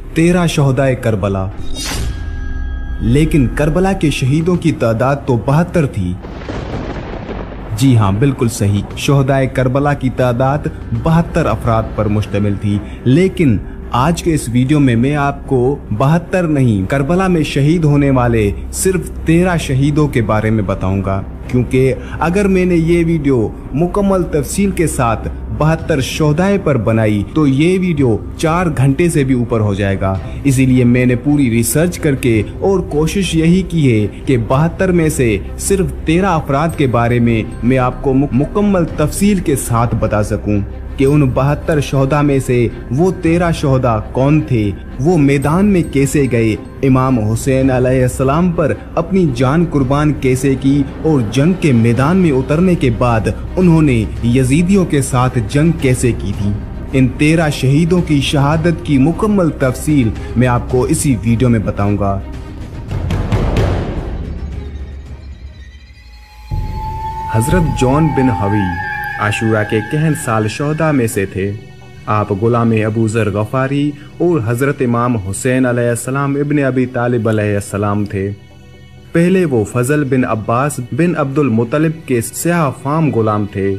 13 शोहदाए Karbala. लेकिन Karbala के शहीदों की तादाद तो 72 थी। जी हाँ, बिल्कुल सही, शोहदाए करबला की तादाद 72 अफराद पर मुश्तमिल थी। लेकिन आज के इस वीडियो में मैं आपको 72 नहीं, करबला में शहीद होने वाले सिर्फ 13 शहीदों के बारे में बताऊंगा, क्योंकि अगर मैंने ये वीडियो मुकम्मल तफसील के साथ 72 शोहदाए पर बनाई तो ये वीडियो 4 घंटे से भी ऊपर हो जाएगा। इसीलिए मैंने पूरी रिसर्च करके और कोशिश यही की है कि 72 में से सिर्फ 13 अफराद के बारे में मैं आपको मुकम्मल तफसील के साथ बता सकूं कि उन 72 शोहदा में से वो 13 शोहदा कौन थे, वो मैदान में कैसे गए, इमाम हुसैन अलैहिस्सलाम पर अपनी जान कुर्बान कैसे की और जंग के मैदान में उतरने के बाद उन्होंने यजीदियों के साथ जंग कैसे की थी। इन 13 शहीदों की शहादत की मुकम्मल तफसील मैं आपको इसी वीडियो में बताऊंगा। हजरत जॉन बिन हवी आशूरा के कहन साल शोहदा में से थे। आप गुलाम अबू जर गफारी और हजरत इमाम हुसैन अलैहिस्सलाम इब्न अबी तालिब अलैहिस्सलाम थे। पहले वो फजल बिन अब्बास बिन अब्दुल मुत्तलिब के स्याह फाम गुलाम थे,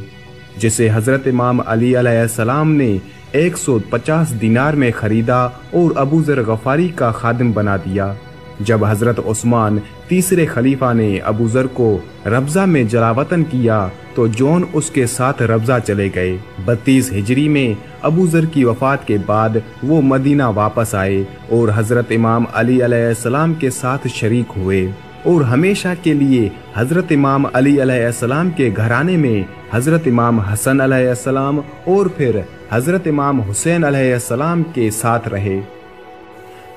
जिसे हजरत इमाम अली अलैहिस्सलाम ने 150 दिनार में खरीदा और अबू जर गफारी का खादिम बना दिया। जब हजरत उस्मान तीसरे खलीफा ने अबू जर को रब्जा में जलावतन किया तो जॉन उसके साथ रब्जा चले गए। 32 हिजरी में अबू जर की वफात के बाद वो मदीना वापस आए और हजरत इमाम अली अलैहिस्सलाम के साथ शरीक हुए और हमेशा के लिए हजरत इमाम अली अलैहिस्सलाम के घराने में हजरत इमाम हसन अलैहिस्सलाम और फिर हजरत इमाम हुसैन अलैहिस्सलाम के साथ रहे।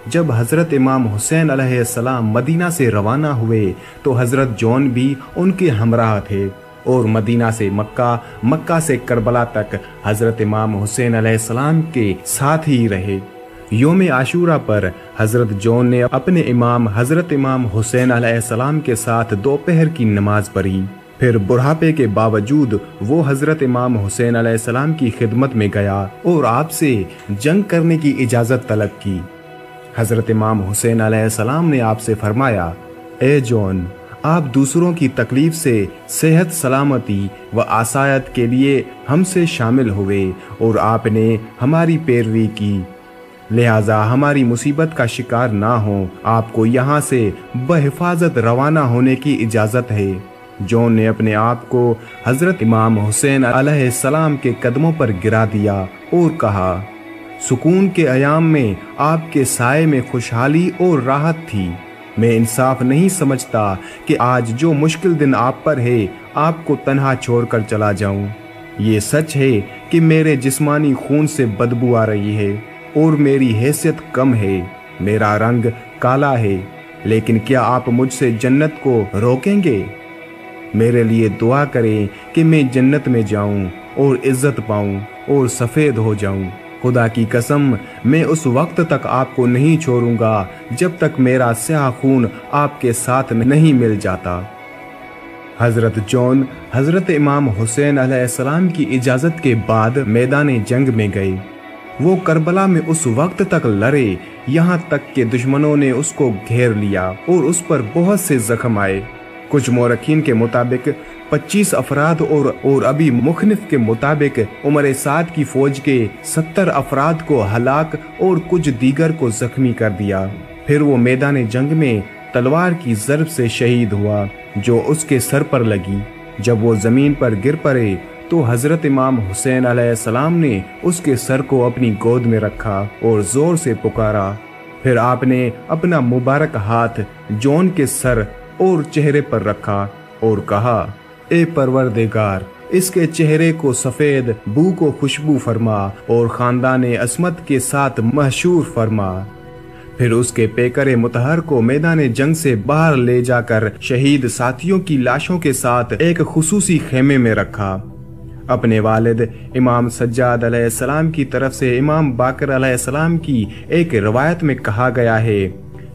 जब हजरत इमाम हुसैन अलैहिस्सलाम मदीना से रवाना हुए तो हजरत जॉन भी उनके हमराह थे और मदीना से मक्का, मक्का से करबला तक हजरत इमाम हुसैन अलैहिस्सलाम के साथ ही रहे। योम आशूरा पर हजरत जॉन ने अपने इमाम हजरत इमाम हुसैन अलैहिस्सलाम के साथ दोपहर की नमाज पढ़ी। फिर बुढ़ापे के बावजूद वो हजरत इमाम हुसैन अलैहिस्सलाम की खिदमत में गया और आपसे जंग करने की इजाजत तलब की। हजरत इमाम हुसैन अलैहिस्सलाम ने आपसे फरमाया, ए जॉन, आप दूसरों की तकलीफ से सेहत सलामती व आसायत के लिए हमसे शामिल हुए और आपने हमारी पैरवी की, लिहाजा हमारी मुसीबत का शिकार ना हो, आपको यहाँ से बहिफाजत रवाना होने की इजाज़त है। जॉन ने अपने आप को हजरत इमाम हुसैन अलैहिस्सलाम के कदमों पर गिरा दिया और कहा, सुकून के अयाम में आपके साए में खुशहाली और राहत थी। मैं इंसाफ नहीं समझता कि आज जो मुश्किल दिन आप पर है, आपको तन्हा छोड़कर चला जाऊं। ये सच है कि मेरे जिस्मानी खून से बदबू आ रही है और मेरी हैसियत कम है, मेरा रंग काला है, लेकिन क्या आप मुझसे जन्नत को रोकेंगे? मेरे लिए दुआ करें कि मैं जन्नत में जाऊं और इज्जत पाऊं और सफ़ेद हो जाऊं। खुदा की कसम, मैं उस वक्त तक आपको नहीं छोड़ूंगा जब तक मेरा स्याह खून आपके साथ नहीं मिल जाता। हजरत जॉन हजरत इमाम हुसैन अलैहिस्सलाम की इजाज़त के बाद मैदान जंग में गए। वो करबला में उस वक्त तक लड़े यहाँ तक कि दुश्मनों ने उसको घेर लिया और उस पर बहुत से जख्म आए। कुछ मौरखीन के मुताबिक 25 अफराद और अभी मुखनिफ के मुताबिक उमर साद की फौज के 70 अफराद को हलाक और कुछ दीगर को जख्मी कर दिया। फिर वो मैदान जंग में तलवार की ज़रब से शहीद हुआ जो उसके सर पर लगी। जब वो ज़मीन पर गिर पड़े तो हजरत इमाम हुसैन अलैहिस्सलाम ने उसके सर को अपनी गोद में रखा और जोर से पुकारा। फिर आपने अपना मुबारक हाथ जॉन के सर और चेहरे पर रखा और कहा, ए परवरदिगार, इसके चेहरे को सफेद, बू को खुशबू फरमा और खानदान असमत के साथ मशहूर फरमा। फिर उसके पेकरे मुतहर को मैदान जंग से बाहर ले जाकर शहीद साथियों की लाशों के साथ एक खुसूसी खेमे में रखा। अपने वालिद इमाम सज्जाद अलैहिस्सलाम की तरफ से इमाम बाकर अलैहिस्सलाम की एक रिवायत में कहा गया है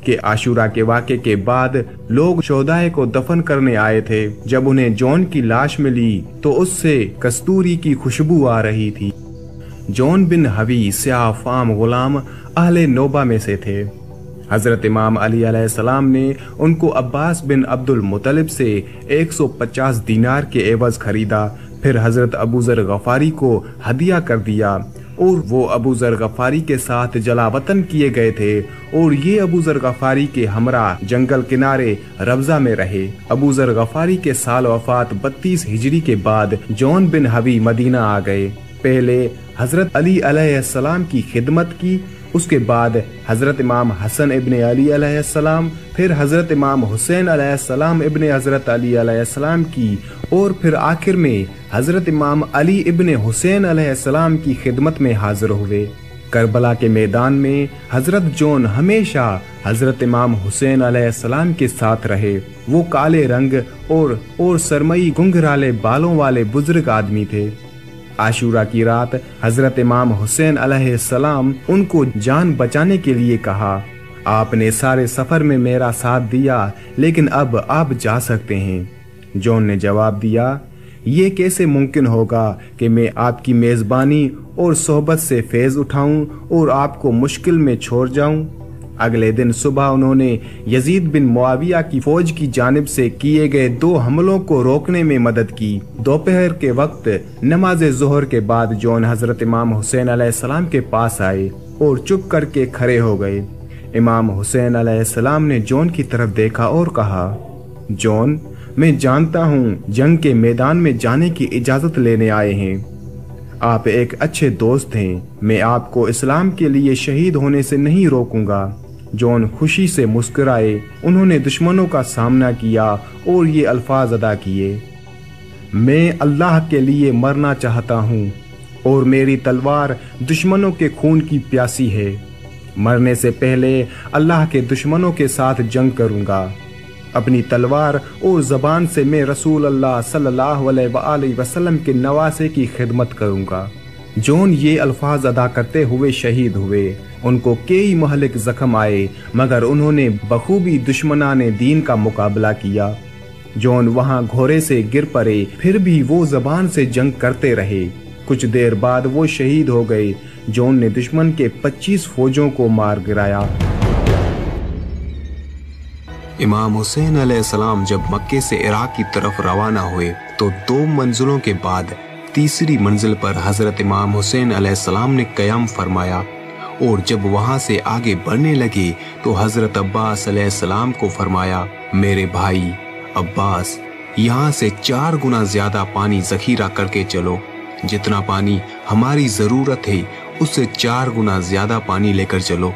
कि आशूरा के वाक़े के बाद लोग शोहदाए को दफन करने आए थे। जब उन्हें जॉन की लाश मिली तो उससे कस्तूरी की खुशबू आ रही थी। जॉन बिन हवी स्याह फाम गुलाम अहले नोबा में से थे। हजरत इमाम अली अलैहिस्सलाम ने उनको अब्बास बिन अब्दुल मुतलिब से 150 दीनार के एवज खरीदा। फिर हजरत अबू जर गफारी को हदिया कर दिया और वो अबू जर गफारी के साथ जलावतन किए गए थे और ये अबू जर गफारी के हमरा जंगल किनारे रब्जा में रहे। अबू जर गफारी के साल वफात 32 हिजरी के बाद जॉन बिन हवी मदीना आ गए। पहले हजरत अली अलैहिस्सलाम की खिदमत की, उसके बाद हजरत इमाम हसन इब्ने अली अलैहिस्सलाम, फिर हजरत इमाम हुसैन अलैहिस्सलाम इब्ने हजरत अली अलैहिस्सलाम की, और फिर आखिर में हजरत इमाम अली इब्ने हुसैन अलैहिस्सलाम की खिदमत में हाजिर हुए। करबला के मैदान में हजरत जॉन हमेशा हजरत इमाम हुसैन अलैहिस्सलाम के साथ रहे। वो काले रंग और सरमई घुंघराले बालों वाले बुजुर्ग आदमी थे। आशूरा की रात हजरत इमाम हुसैन अलैहिस्सलाम उनको जान बचाने के लिए कहा, आपने सारे सफर में मेरा साथ दिया, लेकिन अब आप जा सकते हैं। जॉन ने जवाब दिया, ये कैसे मुमकिन होगा कि मैं आपकी मेजबानी और सोहबत से फैज उठाऊं और आपको मुश्किल में छोड़ जाऊं। अगले दिन सुबह उन्होंने यजीद बिन मुआविया की फौज की जानिब से किए गए 2 हमलों को रोकने में मदद की। दोपहर के वक्त नमाज जोहर के बाद जॉन हजरत इमाम हुसैन अलैहिस्सलाम के पास आए और चुप करके खड़े हो गए। इमाम हुसैन अलैहिस्सलाम ने जॉन की तरफ देखा और कहा, जॉन, मैं जानता हूँ जंग के मैदान में जाने की इजाजत लेने आए हैं। आप एक अच्छे दोस्त हैं। मैं आपको इस्लाम के लिए शहीद होने से नहीं रोकूंगा। जॉन खुशी से मुस्कुराए। उन्होंने दुश्मनों का सामना किया और ये अल्फाज अदा किए, मैं अल्लाह के लिए मरना चाहता हूँ और मेरी तलवार दुश्मनों के खून की प्यासी है। मरने से पहले अल्लाह के दुश्मनों के साथ जंग करूँगा। अपनी तलवार और ज़बान से मैं रसूल अल्लाह सल्लल्लाहु अलैहि वसल्लम के नवासे की खिदमत करूँगा। जॉन ये अल्फाज अदा करते हुए शहीद हुए। उनको कई महलिक जख्म आए, मगर उन्होंने बखूबी दुश्मनाने दीन का मुकाबला किया। जॉन वहां घोड़े से गिर पड़े, फिर भी वो ज़बान से जंग करते रहे। कुछ देर बाद वो शहीद हो गए। जॉन ने दुश्मन के 25 फौजों को मार गिराया। इमाम हुसैन अलैहिस्सलाम जब मक्के से इराक की तरफ रवाना हुए तो 2 मंजिलों के बाद तीसरी मंजिल पर हजरत इमाम हुसैन अलैहिस्सलाम ने क़याम फरमाया और जब वहां से आगे बढ़ने लगे तो हजरत अब्बास अलैहिस्सलाम को फरमाया, मेरे भाई अब्बास, यहाँ से 4 गुना ज्यादा पानी जखीरा करके चलो। जितना पानी हमारी जरूरत है उससे 4 गुना ज्यादा पानी लेकर चलो।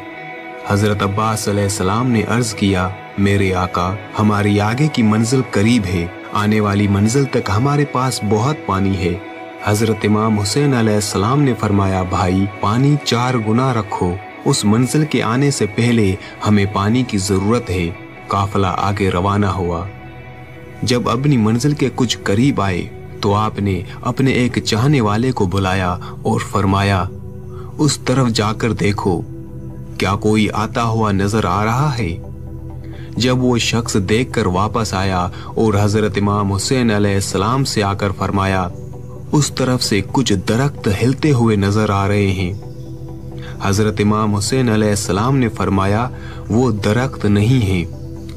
हजरत अब्बास अलैहिस्सलाम ने अर्ज किया, मेरे आका, हमारी आगे की मंजिल करीब है, आने वाली मंजिल तक हमारे पास बहुत पानी है। हजरत इमाम हुसैन अलैहिस्सलाम ने फरमाया, भाई पानी 4 गुना रखो, उस मंजिल के आने से पहले हमें पानी की जरूरत है। काफिला आगे रवाना हुआ। जब अपनी मंजिल के कुछ करीब आए तो आपने अपने एक चाहने वाले को बुलाया और फरमाया, उस तरफ जाकर देखो, क्या कोई आता हुआ नजर आ रहा है? जब वो शख्स देखकर वापस आया और हजरत इमाम हुसैन अलैहिस्सलाम से आकर फरमाया, उस तरफ से कुछ दरख्त हिलते हुए नजर आ रहे हैं। हजरत इमाम हुसैन अलैहिस्सलाम ने फरमाया, वो दरख्त नहीं है,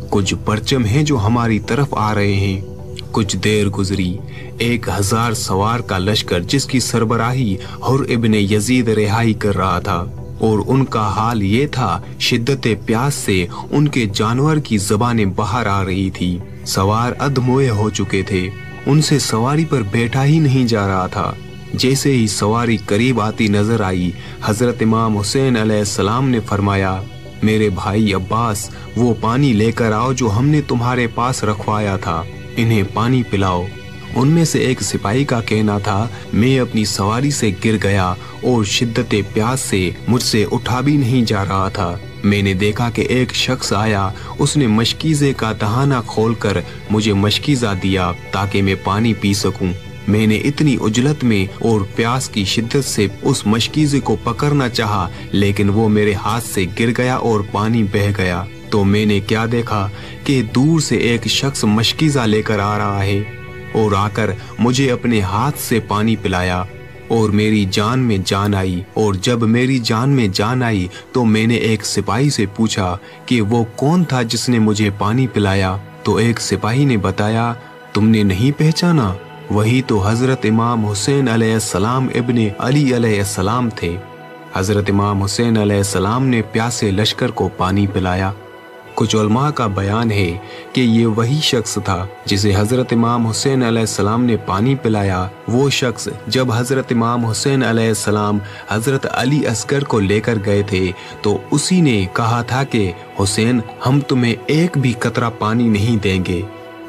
कुछ परचम हैं जो हमारी तरफ आ रहे हैं। कुछ देर गुजरी, 1000 सवार का लश्कर जिसकी सरबराही हुर इब्ने यजीद रिहाई कर रहा था और उनका हाल ये था, शिद्दत प्यास से उनके जानवर की ज़बानें बाहर आ रही थी। सवार अधमोए हो चुके थे, उनसे सवारी पर बैठा ही नहीं जा रहा था। जैसे ही सवारी करीब आती नजर आई, हजरत इमाम हुसैन अलैहिस्सलाम ने फरमाया, मेरे भाई अब्बास, वो पानी लेकर आओ जो हमने तुम्हारे पास रखवाया था, इन्हें पानी पिलाओ। उनमें से एक सिपाही का कहना था, मैं अपनी सवारी से गिर गया और शिद्दत प्यास से मुझसे उठा भी नहीं जा रहा था। मैंने देखा कि एक शख्स आया, उसने मशकीज़े का दहाना खोलकर मुझे मशकीज़ा दिया ताकि मैं पानी पी सकूं। मैंने इतनी उजलत में और प्यास की शिद्दत से उस मशकीज़े को पकड़ना चाहा, लेकिन वो मेरे हाथ से गिर गया और पानी बह गया। तो मैंने क्या देखा कि दूर से एक शख्स मशकीज़ा लेकर आ रहा है और आकर मुझे अपने हाथ से पानी पिलाया। और मेरी जान में जान आई, और जब मेरी जान में जान आई तो मैंने एक सिपाही से पूछा कि वो कौन था जिसने मुझे पानी पिलाया। तो एक सिपाही ने बताया, तुमने नहीं पहचाना? वही तो हजरत इमाम हुसैन अलैहिस्सलाम इब्ने अली अलैहिस्सलाम थे। हजरत इमाम हुसैन अलैहिस्सलाम ने प्यासे लश्कर को पानी पिलाया। कुछ उलमा का बयान है कि ये वही शख्स था जिसे हजरत इमाम हुसैन अलैहिस्सलाम ने पानी पिलाया। वो शख्स जब हजरत इमाम हुसैन अलैहिस्सलाम हजरत अली असगर को लेकर गए थे तो उसी ने कहा था कि हुसैन, हम तुम्हें एक भी कतरा पानी नहीं देंगे।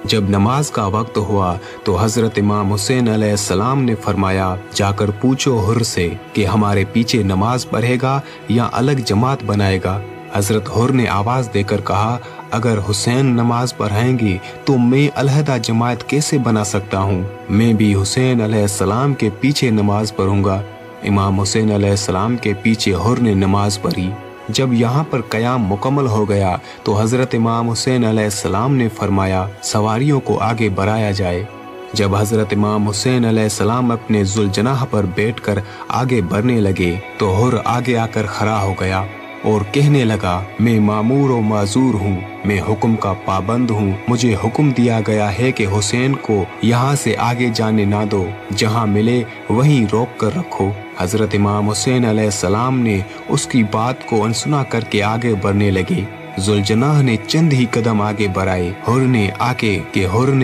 जब नमाज का वक्त हुआ तो हजरत इमाम हुसैन अलैहिस्सलाम ने फरमाया, जाकर पूछो हुर से कि हमारे पीछे नमाज पढ़ेगा या अलग जमात बनाएगा। हजरत हुर ने आवाज देकर कहा, अगर हुसैन नमाज पढ़ाएंगे तो मैं अलहदा जमात कैसे बना सकता हूँ? मैं भी हुसैन अलैहिस्सलाम के पीछे नमाज पढ़ूंगा। इमाम हुसैन अलैहिस्सलाम के पीछे हुर ने नमाज पढ़ी। जब यहाँ पर कयाम मुकम्मल हो गया तो हजरत इमाम हुसैन अलैहिस्सलाम ने फरमाया, सवारियों को आगे बढ़ाया जाए। जब हजरत इमाम हुसैन अलैहिस्सलाम अपने जुलजनाह पर बैठकर आगे बढ़ने लगे तो हुर आगे आकर खड़ा हो गया और कहने लगा, मैं मामूर और माजूर हूँ, मैं हुक्म का पाबंद हूँ। मुझे हुक्म दिया गया है कि हुसैन को यहाँ से आगे जाने ना दो, जहाँ मिले वहीं रोक कर रखो। हजरत इमाम हुसैन अलैहिस्सलाम ने उसकी बात को अनसुना करके आगे बढ़ने लगे। जुलजनाह ने चंद ही कदम आगे बढ़ाए। हुर ने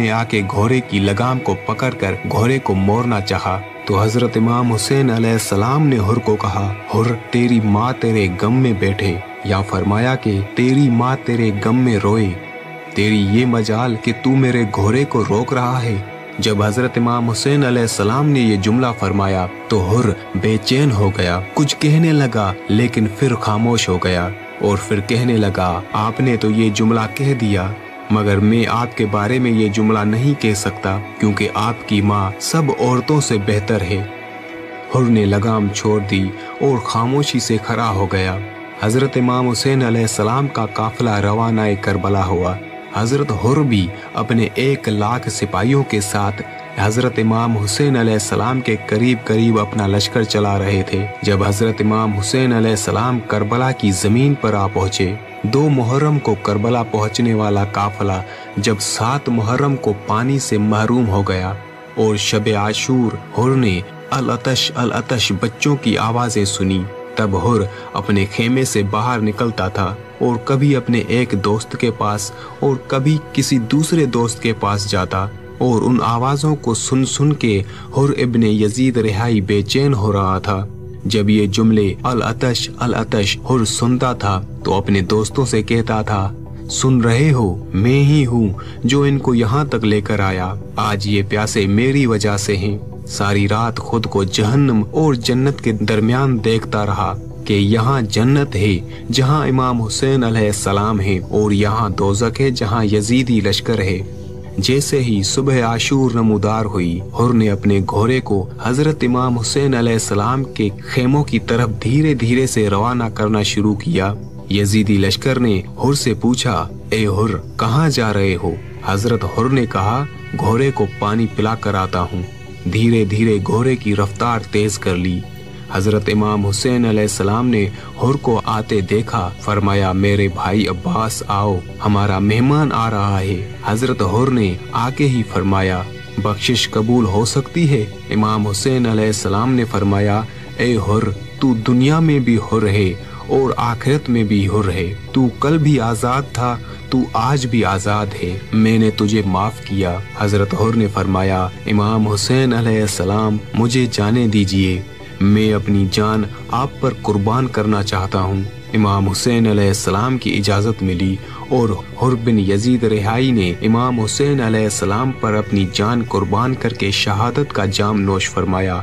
आके घोड़े की लगाम को पकड़कर घोड़े को मोड़ना चाहा तो हजरत इमाम हुसैन अलैहिस्सलाम ने हुर को कहा, हुर, तेरी माँ तेरे गम में बैठे, या फरमाया कि तेरी माँ तेरे गम में रोए। तेरी ये मजाल कि तू मेरे घोड़े को रोक रहा है। जब हजरत इमाम हुसैन अलैहिस्सलाम ने ये जुमला फरमाया तो हुर बेचैन हो गया। कुछ कहने लगा लेकिन फिर खामोश हो गया और फिर कहने लगा, आपने तो ये जुमला कह दिया, मगर मैं आपके बारे में ये जुमला नहीं कह सकता क्योंकि आपकी माँ सब औरतों से बेहतर है। हुर ने लगाम छोड़ दी और खामोशी से खड़ा हो गया। हजरत इमाम हुसैन अलैहिस्सलाम का काफिला रवाना करबला हुआ। हजरत हुर भी अपने 1 लाख सिपाहियों के साथ हजरत इमाम हुसैन अलैहिस्सलाम के करीब करीब अपना लश्कर चला रहे थे। जब हजरत इमाम हुसैन अलैहिस्सलाम करबला की जमीन पर आ पहुंचे, 2 मुहर्रम को करबला पहुंचने वाला काफिला जब 7 मुहर्रम को पानी से महरूम हो गया और शब आशूर हुर ने अल अतश बच्चों की आवाजें सुनी, तब हुर अपने खेमे से बाहर निकलता था और कभी अपने एक दोस्त के पास और कभी किसी दूसरे दोस्त के पास जाता और उन आवाजों को सुन सुन के हुर इब्ने यजीद रिहाई बेचैन हो रहा था। जब ये जुमले अल अतश हुर सुनता था तो अपने दोस्तों से कहता था, सुन रहे हो, मैं ही हूँ जो इनको यहाँ तक लेकर आया। आज ये प्यासे मेरी वजह से हैं। सारी रात खुद को जहन्नम और जन्नत के दरमियान देखता रहा कि यहाँ जन्नत है जहाँ इमाम हुसैन अलैहिस्सलाम है और यहाँ दोज़ख है जहाँ यजीदी लश्कर है। जैसे ही सुबह आशूर नमूदार हुई, हुर ने अपने घोड़े को हजरत इमाम हुसैन अलैहिस्सलाम के खेमों की तरफ धीरे धीरे से रवाना करना शुरू किया। यजीदी लश्कर ने हुर से पूछा, ए हुर, कहाँ जा रहे हो? हजरत हुर ने कहा, घोड़े को पानी पिला कर आता हूँ। धीरे धीरे घोड़े की रफ्तार तेज कर ली। हजरत इमाम हुसैन अलैहिस्सलाम ने हुर को आते देखा, फरमाया, मेरे भाई अब्बास आओ, हमारा मेहमान आ रहा है। हजरत हुर ने आके ही फरमाया, बख्शिश कबूल हो सकती है? इमाम हुसैन अलैहिस्सलाम ने फरमाया, ए हुर, तू दुनिया में भी हुर है और आखिरत में भी हुर है। तू कल भी आजाद था, तू आज भी आजाद है। मैंने तुझे माफ किया। हजरत हुर ने फरमाया, इमाम हुसैन अलैहिस्सलाम, मुझे जाने दीजिए, मैं अपनी जान आप पर कुर्बान करना चाहता हूँ। इमाम हुसैन अलैहिस्सलाम की इजाजत मिली और हुर बिन यजीद रिहाई ने इमाम हुसैन अलैहिस्सलाम पर अपनी जान कुर्बान करके शहादत का जाम नोश फरमाया।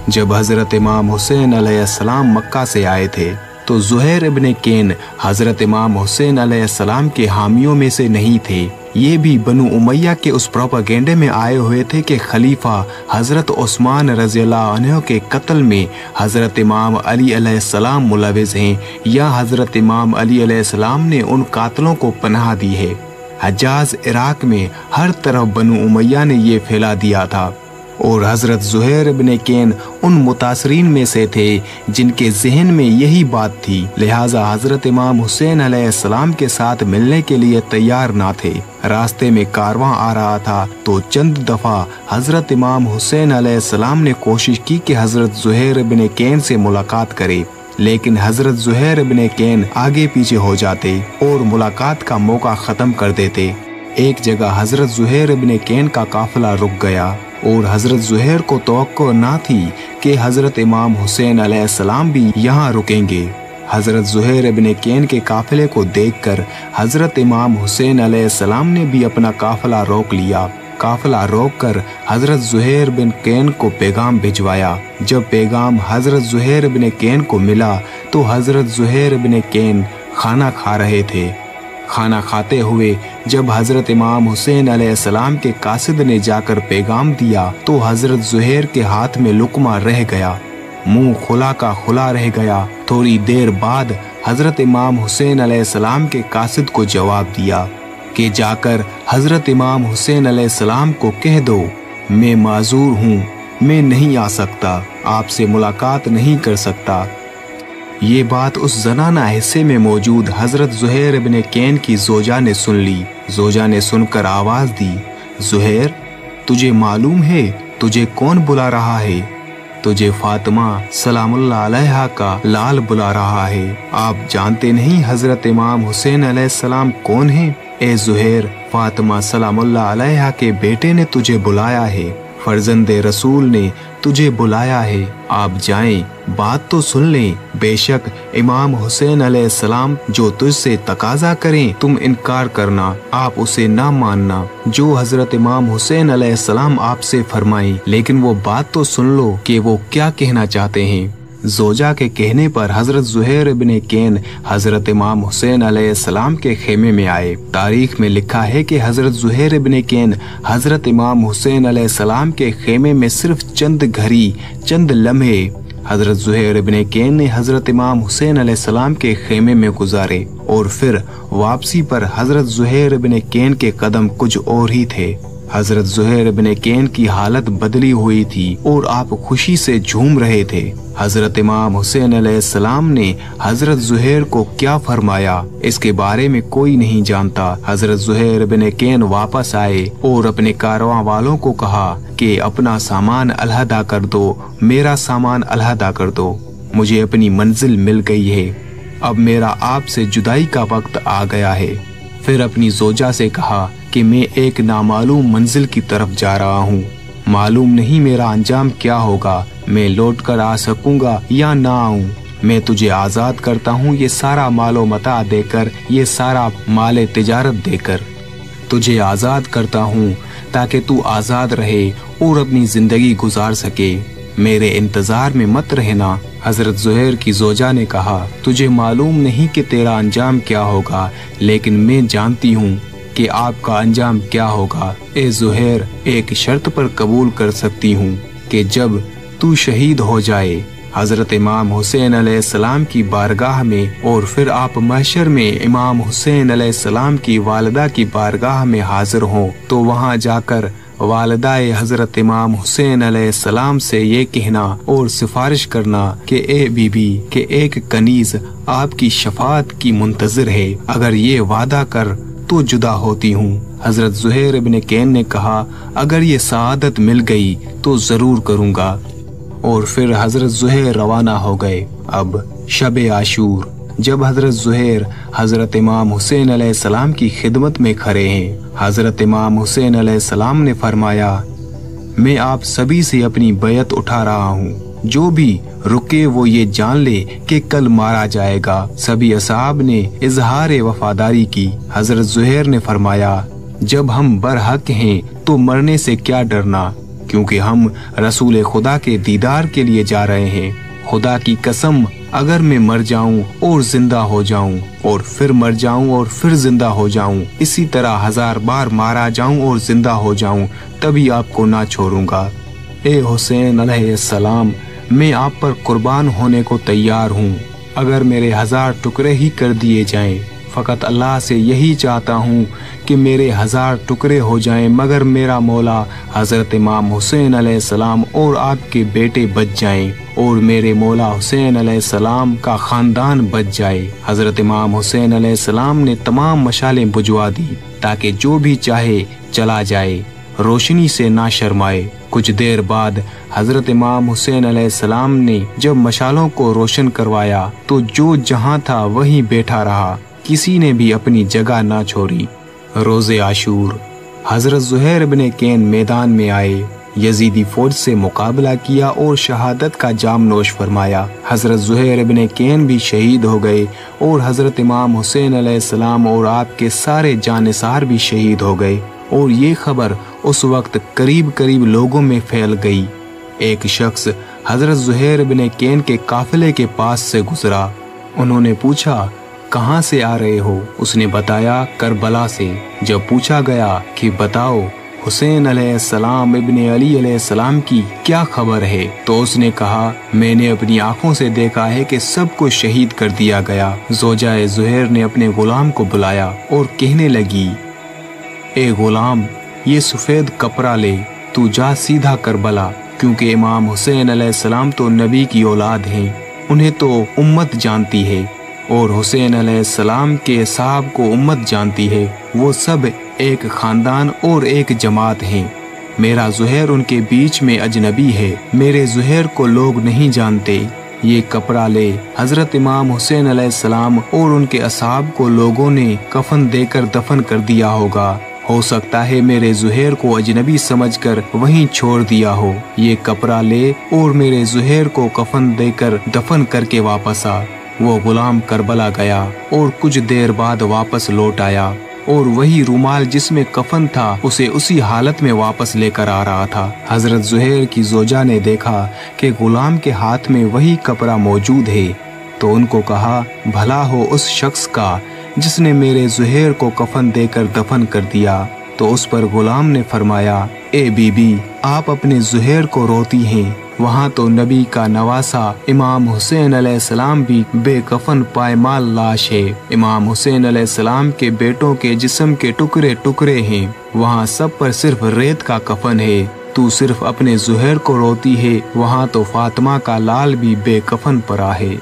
जब हजरत इमाम हुसैन अलैहिस्सलाम मक्का से आए थे तो ज़ुहैर इब्ने कैन हजरत इमाम हुसैन अलैहिस्सलाम के हामियों में से नहीं थे। ये भी बनु उमैया के उस प्रोपेगेंडे में आए हुए थे कि खलीफा हजरत उस्मान रज़ियल्लाहु अन्हु के कत्ल में हजरत इमाम अली अलैहिस्सलाम मुलविज़ हैं या हजरत इमाम अली अलैहिस्सलाम ने उन कातलों को पनाह दी है। हज्जाज इराक में हर तरफ बनु उमैया ने ये फैला दिया था और हजरत ज़ुहैर इब्न कैन उन मुतासरीन में से थे जिनके जहन में यही बात थी। लिहाजा हजरत इमाम हुसैन अलैहिस्सलाम के साथ मिलने के लिए तैयार ना थे। रास्ते में कारवां आ रहा था तो चंद दफा हजरत इमाम हुसैन अलैहिस्सलाम ने कोशिश की कि हजरत ज़ुहैर इब्न कैन से मुलाकात करे, लेकिन हजरत ज़ुहैर इब्न कैन आगे पीछे हो जाते और मुलाकात का मौका खत्म कर देते। एक जगह हजरत ज़ुहैर इब्न कैन का काफिला रुक गया और हजरत ज़ुहैर को तवक्को ना थी कि हजरत इमाम हुसैन अलैहिस्सलाम भी यहाँ रुकेंगे। हजरत ज़ुहैर इब्न कैन के काफिले को देखकर हजरत इमाम हुसैन अलैहिस्सलाम ने भी अपना काफिला रोक लिया। काफिला रोककर हजरत ज़ुहैर बिन कैन को पैगाम भिजवाया। जब पैगाम हजरत ज़ुहैर इब्न कैन को मिला तो हजरत ज़ुहैर इब्न कैन खाना खा रहे थे। खाना खाते हुए जब हजरत इमाम हुसैन अलैहिस्सलाम के कासिद ने जाकर पैगाम दिया तो हजरत ज़ुहैर के हाथ में लुकमा रह गया, मुंह खुला का खुला रह गया। थोड़ी देर बाद हजरत इमाम हुसैन अलैहिस्सलाम के कासिद को जवाब दिया कि जाकर हजरत इमाम हुसैन अलैहिस्सलाम को कह दो मैं माजूर हूँ, मैं नहीं आ सकता, आपसे मुलाकात नहीं कर सकता। ये बात उस जनाना हिस्से में मौजूद हजरत ज़ुहैर इब्न कैन की जोजा ने सुन ली। जोजा ने सुनकर आवाज दी, ज़ुहैर तुझे मालूम है तुझे कौन बुला रहा है? तुझे फातिमा सलामुल्लाह अलैहा का लाल बुला रहा है। आप जानते नहीं हजरत इमाम हुसैन अलैहिस्सलाम कौन है? ए ज़ुहैर, फातिमा सलामुल्लाह अलैहा के बेटे ने तुझे बुलाया है, फर्जंदे रसूल ने तुझे बुलाया है। आप जाएं, बात तो सुन लें। बेशक इमाम हुसैन अलैहिस्सलाम जो तुझसे तकाजा करें तुम इनकार करना, आप उसे ना मानना। जो हजरत इमाम हुसैन अलैहिस्सलाम आपसे फरमाएं, लेकिन वो बात तो सुन लो कि वो क्या कहना चाहते हैं। जोजा के कहने पर हजरत ज़ुहैर इब्न कैन हजरत इमाम हुसैन अलैहिस्सलाम के खेमे में आए। तारीख में लिखा है कि हजरत ज़ुहैर इब्न कैन हजरत इमाम हुसैन अलैहिस्सलाम के खेमे में सिर्फ चंद घड़ी, चंद लम्हे हजरत ज़ुहैर इब्न कैन ने हजरत इमाम हुसैन अलैहिस्सलाम के खेमे में गुजारे और फिर वापसी पर हजरत ज़ुहैर इब्न कैन के कदम कुछ और ही थे। हजरत ज़ुहैर इब्न कैन की हालत बदली हुई थी और आप खुशी से झूम रहे थे। हजरत इमाम हुसैन अलैहिस्सलाम ने हजरत ज़ुहैर को क्या फरमाया इसके बारे में कोई नहीं जानता। हजरत ज़ुहैर इब्न कैन वापस आए और अपने कारवां वालों को कहा कि अपना सामान अलहदा कर दो, मेरा सामान अलहदा कर दो, मुझे अपनी मंजिल मिल गई है, अब मेरा आपसे जुदाई का वक्त आ गया है। फिर अपनी जोजा से कहा कि मैं एक नामालूम मंजिल की तरफ जा रहा हूँ, मालूम नहीं मेरा अंजाम क्या होगा, मैं लौट कर आ सकूंगा या ना आऊं। मैं तुझे आजाद करता हूँ ये सारा मालो मता देकर, ये सारा माले तिजारत देकर तुझे आजाद करता हूँ ताकि तू आजाद रहे और अपनी जिंदगी गुजार सके, मेरे इंतजार में मत रहना। हजरत ज़ुहैर की जोजा ने कहा, तुझे मालूम नहीं कि तेरा अंजाम क्या होगा, लेकिन मैं जानती हूँ कि आपका अंजाम क्या होगा। ए ज़ुहैर, एक शर्त पर कबूल कर सकती हूँ कि जब तू शहीद हो जाए हजरत इमाम हुसैन अलैहिस्सलाम की बारगाह में और फिर आप महशर में इमाम हुसैन अलैहिस्सलाम की वालिदा की बारगाह में हाजिर हों, तो वहाँ जाकर वालिदाए हजरत इमाम हुसैन अलैहिस्सलाम से ये कहना और सिफारिश करना कि ए बीबी के एक कनीज आपकी शफाअत की मुंतजिर है, अगर ये वादा कर तो जुदा होती हूँ। हजरत ज़ुहैर इब्न कैन ने कहा, अगर ये सआदत मिल गई तो जरूर करूँगा। और फिर हजरत ज़ुहैर रवाना हो गए। अब शब आशूर, जब हजरत ज़ुहैर हजरत इमाम हुसैन अलैहिस्सलाम की खिदमत में खड़े हैं, हजरत इमाम हुसैन अलैहिस्सलाम ने फरमाया, मैं आप सभी से अपनी बैत उठा रहा हूँ, जो भी रुके वो ये जान ले कि कल मारा जाएगा। सभी असहाब ने इजहार वफादारी की। हजरत ज़ुहैर ने फरमाया, जब हम बरहक हैं तो मरने से क्या डरना, क्योंकि हम रसूल खुदा के दीदार के लिए जा रहे हैं। खुदा की कसम, अगर मैं मर जाऊं और जिंदा हो जाऊं और फिर मर जाऊं और फिर जिंदा हो जाऊं, इसी तरह 1000 बार मारा जाऊं और जिंदा हो जाऊं, तभी आपको ना छोड़ूंगा। ए हुसैन अलैहिस्सलाम, मैं आप पर कुर्बान होने को तैयार हूँ। अगर मेरे 1000 टुकड़े ही कर दिए जाएं फ़कत अल्लाह से यही चाहता हूँ कि मेरे 1000 टुकड़े हो जाएं, मगर मेरा मौला हज़रत इमाम हुसैन अलैहिस्सलाम और आपके बेटे बच जाएं और मेरे मौला हुसैन अलैहिस्सलाम का ख़ानदान बच जाए। हज़रत इमाम हुसैन अलैहिस्सलाम ने तमाम मशालें बुझवा दी ताकि जो भी चाहे चला जाए, रोशनी से ना शर्माए। कुछ देर बाद हज़रत इमाम हुसैन अलैहिस्सलाम ने जब मशालों को रोशन करवाया तो जो जहाँ था वहीं बैठा रहा, किसी ने भी अपनी जगह ना छोड़ी। रोज़े आशूर हज़रत ज़ुहैर इब्न कैन मैदान में आए, यजीदी फौज से मुकाबला किया और शहादत का जाम नोश फरमाया। हज़रत ज़ुहैर इब्न कैन भी शहीद हो गए और हज़रत इमाम हुसैन अलैहिस्सलाम और आपके सारे जानिसार भी शहीद हो गए। और ये खबर उस वक्त करीब करीब लोगों में फैल गई। एक शख्स हज़रत ज़ुहैर इब्न कैन के काफिले के पास से गुजरा। उन्होंने पूछा, कहाँ से आ रहे हो? उसने बताया, करबला से। जब पूछा गया कि बताओ हुसैन अलैहिस्सलाम इब्ने अली अलैहिस्सलाम की क्या खबर है, तो उसने कहा, मैंने अपनी आंखों से देखा है कि सबको शहीद कर दिया गया। ज़ौजाए ज़ुहैर ने अपने गुलाम को बुलाया और कहने लगी, ए गुलाम, ये सफ़ेद कपड़ा ले, तू जा सीधा करबला, क्योंकि इमाम हुसैन अलैहिस्सलाम तो नबी की औलाद हैं, उन्हें तो उम्मत जानती है और हुसैन अलैहिस्सलाम के साहब को उम्मत जानती है। वो सब एक ख़ानदान और एक जमात हैं। मेरा ज़ुहैर उनके बीच में अजनबी है, मेरे ज़ुहैर को लोग नहीं जानते। ये कपड़ा ले। हज़रत इमाम हुसैन अलैहिस्सलाम और उनके असहाब को लोगों ने कफन देकर दफन कर दिया होगा। हो सकता है मेरे ज़ुहैर को अजनबी समझकर वहीं छोड़ दिया हो। ये कपड़ा ले और मेरे ज़ुहैर को कफन देकर दफन करके वापस आ। वो गुलाम करबला गया और कुछ देर बाद वापस लौट आया और वही रुमाल जिसमें कफन था उसे उसी हालत में वापस लेकर आ रहा था। हज़रत ज़ुहैर की ज़ौजा ने देखा कि गुलाम के हाथ में वही कपड़ा मौजूद है, तो उनको कहा, भला हो उस शख्स का जिसने मेरे ज़ुहैर को कफन देकर दफन कर दिया। तो उस पर गुलाम ने फरमाया, ए बीबी, आप अपने ज़ुहैर को रोती हैं, वहाँ तो नबी का नवासा इमाम हुसैन अलैहिस्सलाम भी बेकफन पायमाल लाश है। इमाम हुसैन अलैहिस्सलाम के बेटों के जिस्म के टुकड़े टुकड़े हैं, वहाँ सब पर सिर्फ रेत का कफन है। तू सिर्फ अपने ज़ुहैर को रोती है, वहाँ तो फातिमा का लाल भी बेकफन पड़ा है।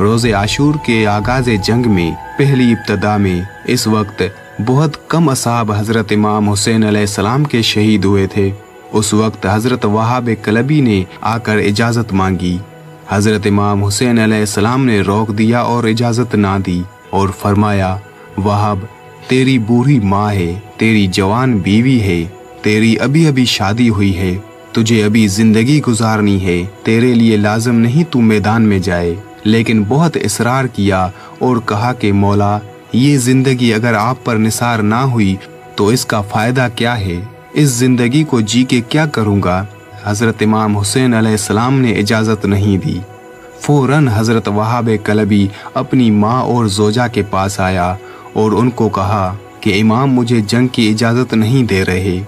रोज़े आशूर के आगाज़ जंग में पहली इब्तदा में इस वक्त बहुत कम असहाब हज़रत इमाम हुसैन अलैहिस्सलाम के शहीद हुए थे। उस वक्त हज़रत वहाब कलबी ने आकर इजाज़त मांगी। हज़रत इमाम हुसैन अलैहिस्सलाम ने रोक दिया और इजाज़त ना दी और फरमाया, वहाब, तेरी बूढ़ी माँ है, तेरी जवान बीवी है, तेरी अभी अभी शादी हुई है, तुझे अभी जिंदगी गुजारनी है, तेरे लिए लाज़िम नहीं तू मैदान में जाए। लेकिन बहुत इसरार किया और कहा कि मौला, ये जिंदगी अगर आप पर निसार ना हुई तो इसका फ़ायदा क्या है? इस जिंदगी को जी के क्या करूँगा? हज़रत इमाम हुसैन अलैहिस्सलाम ने इजाज़त नहीं दी। फ़ौरन हज़रत वहाब कलबी अपनी माँ और ज़ौजा के पास आया और उनको कहा कि इमाम मुझे जंग की इजाज़त नहीं दे रहे,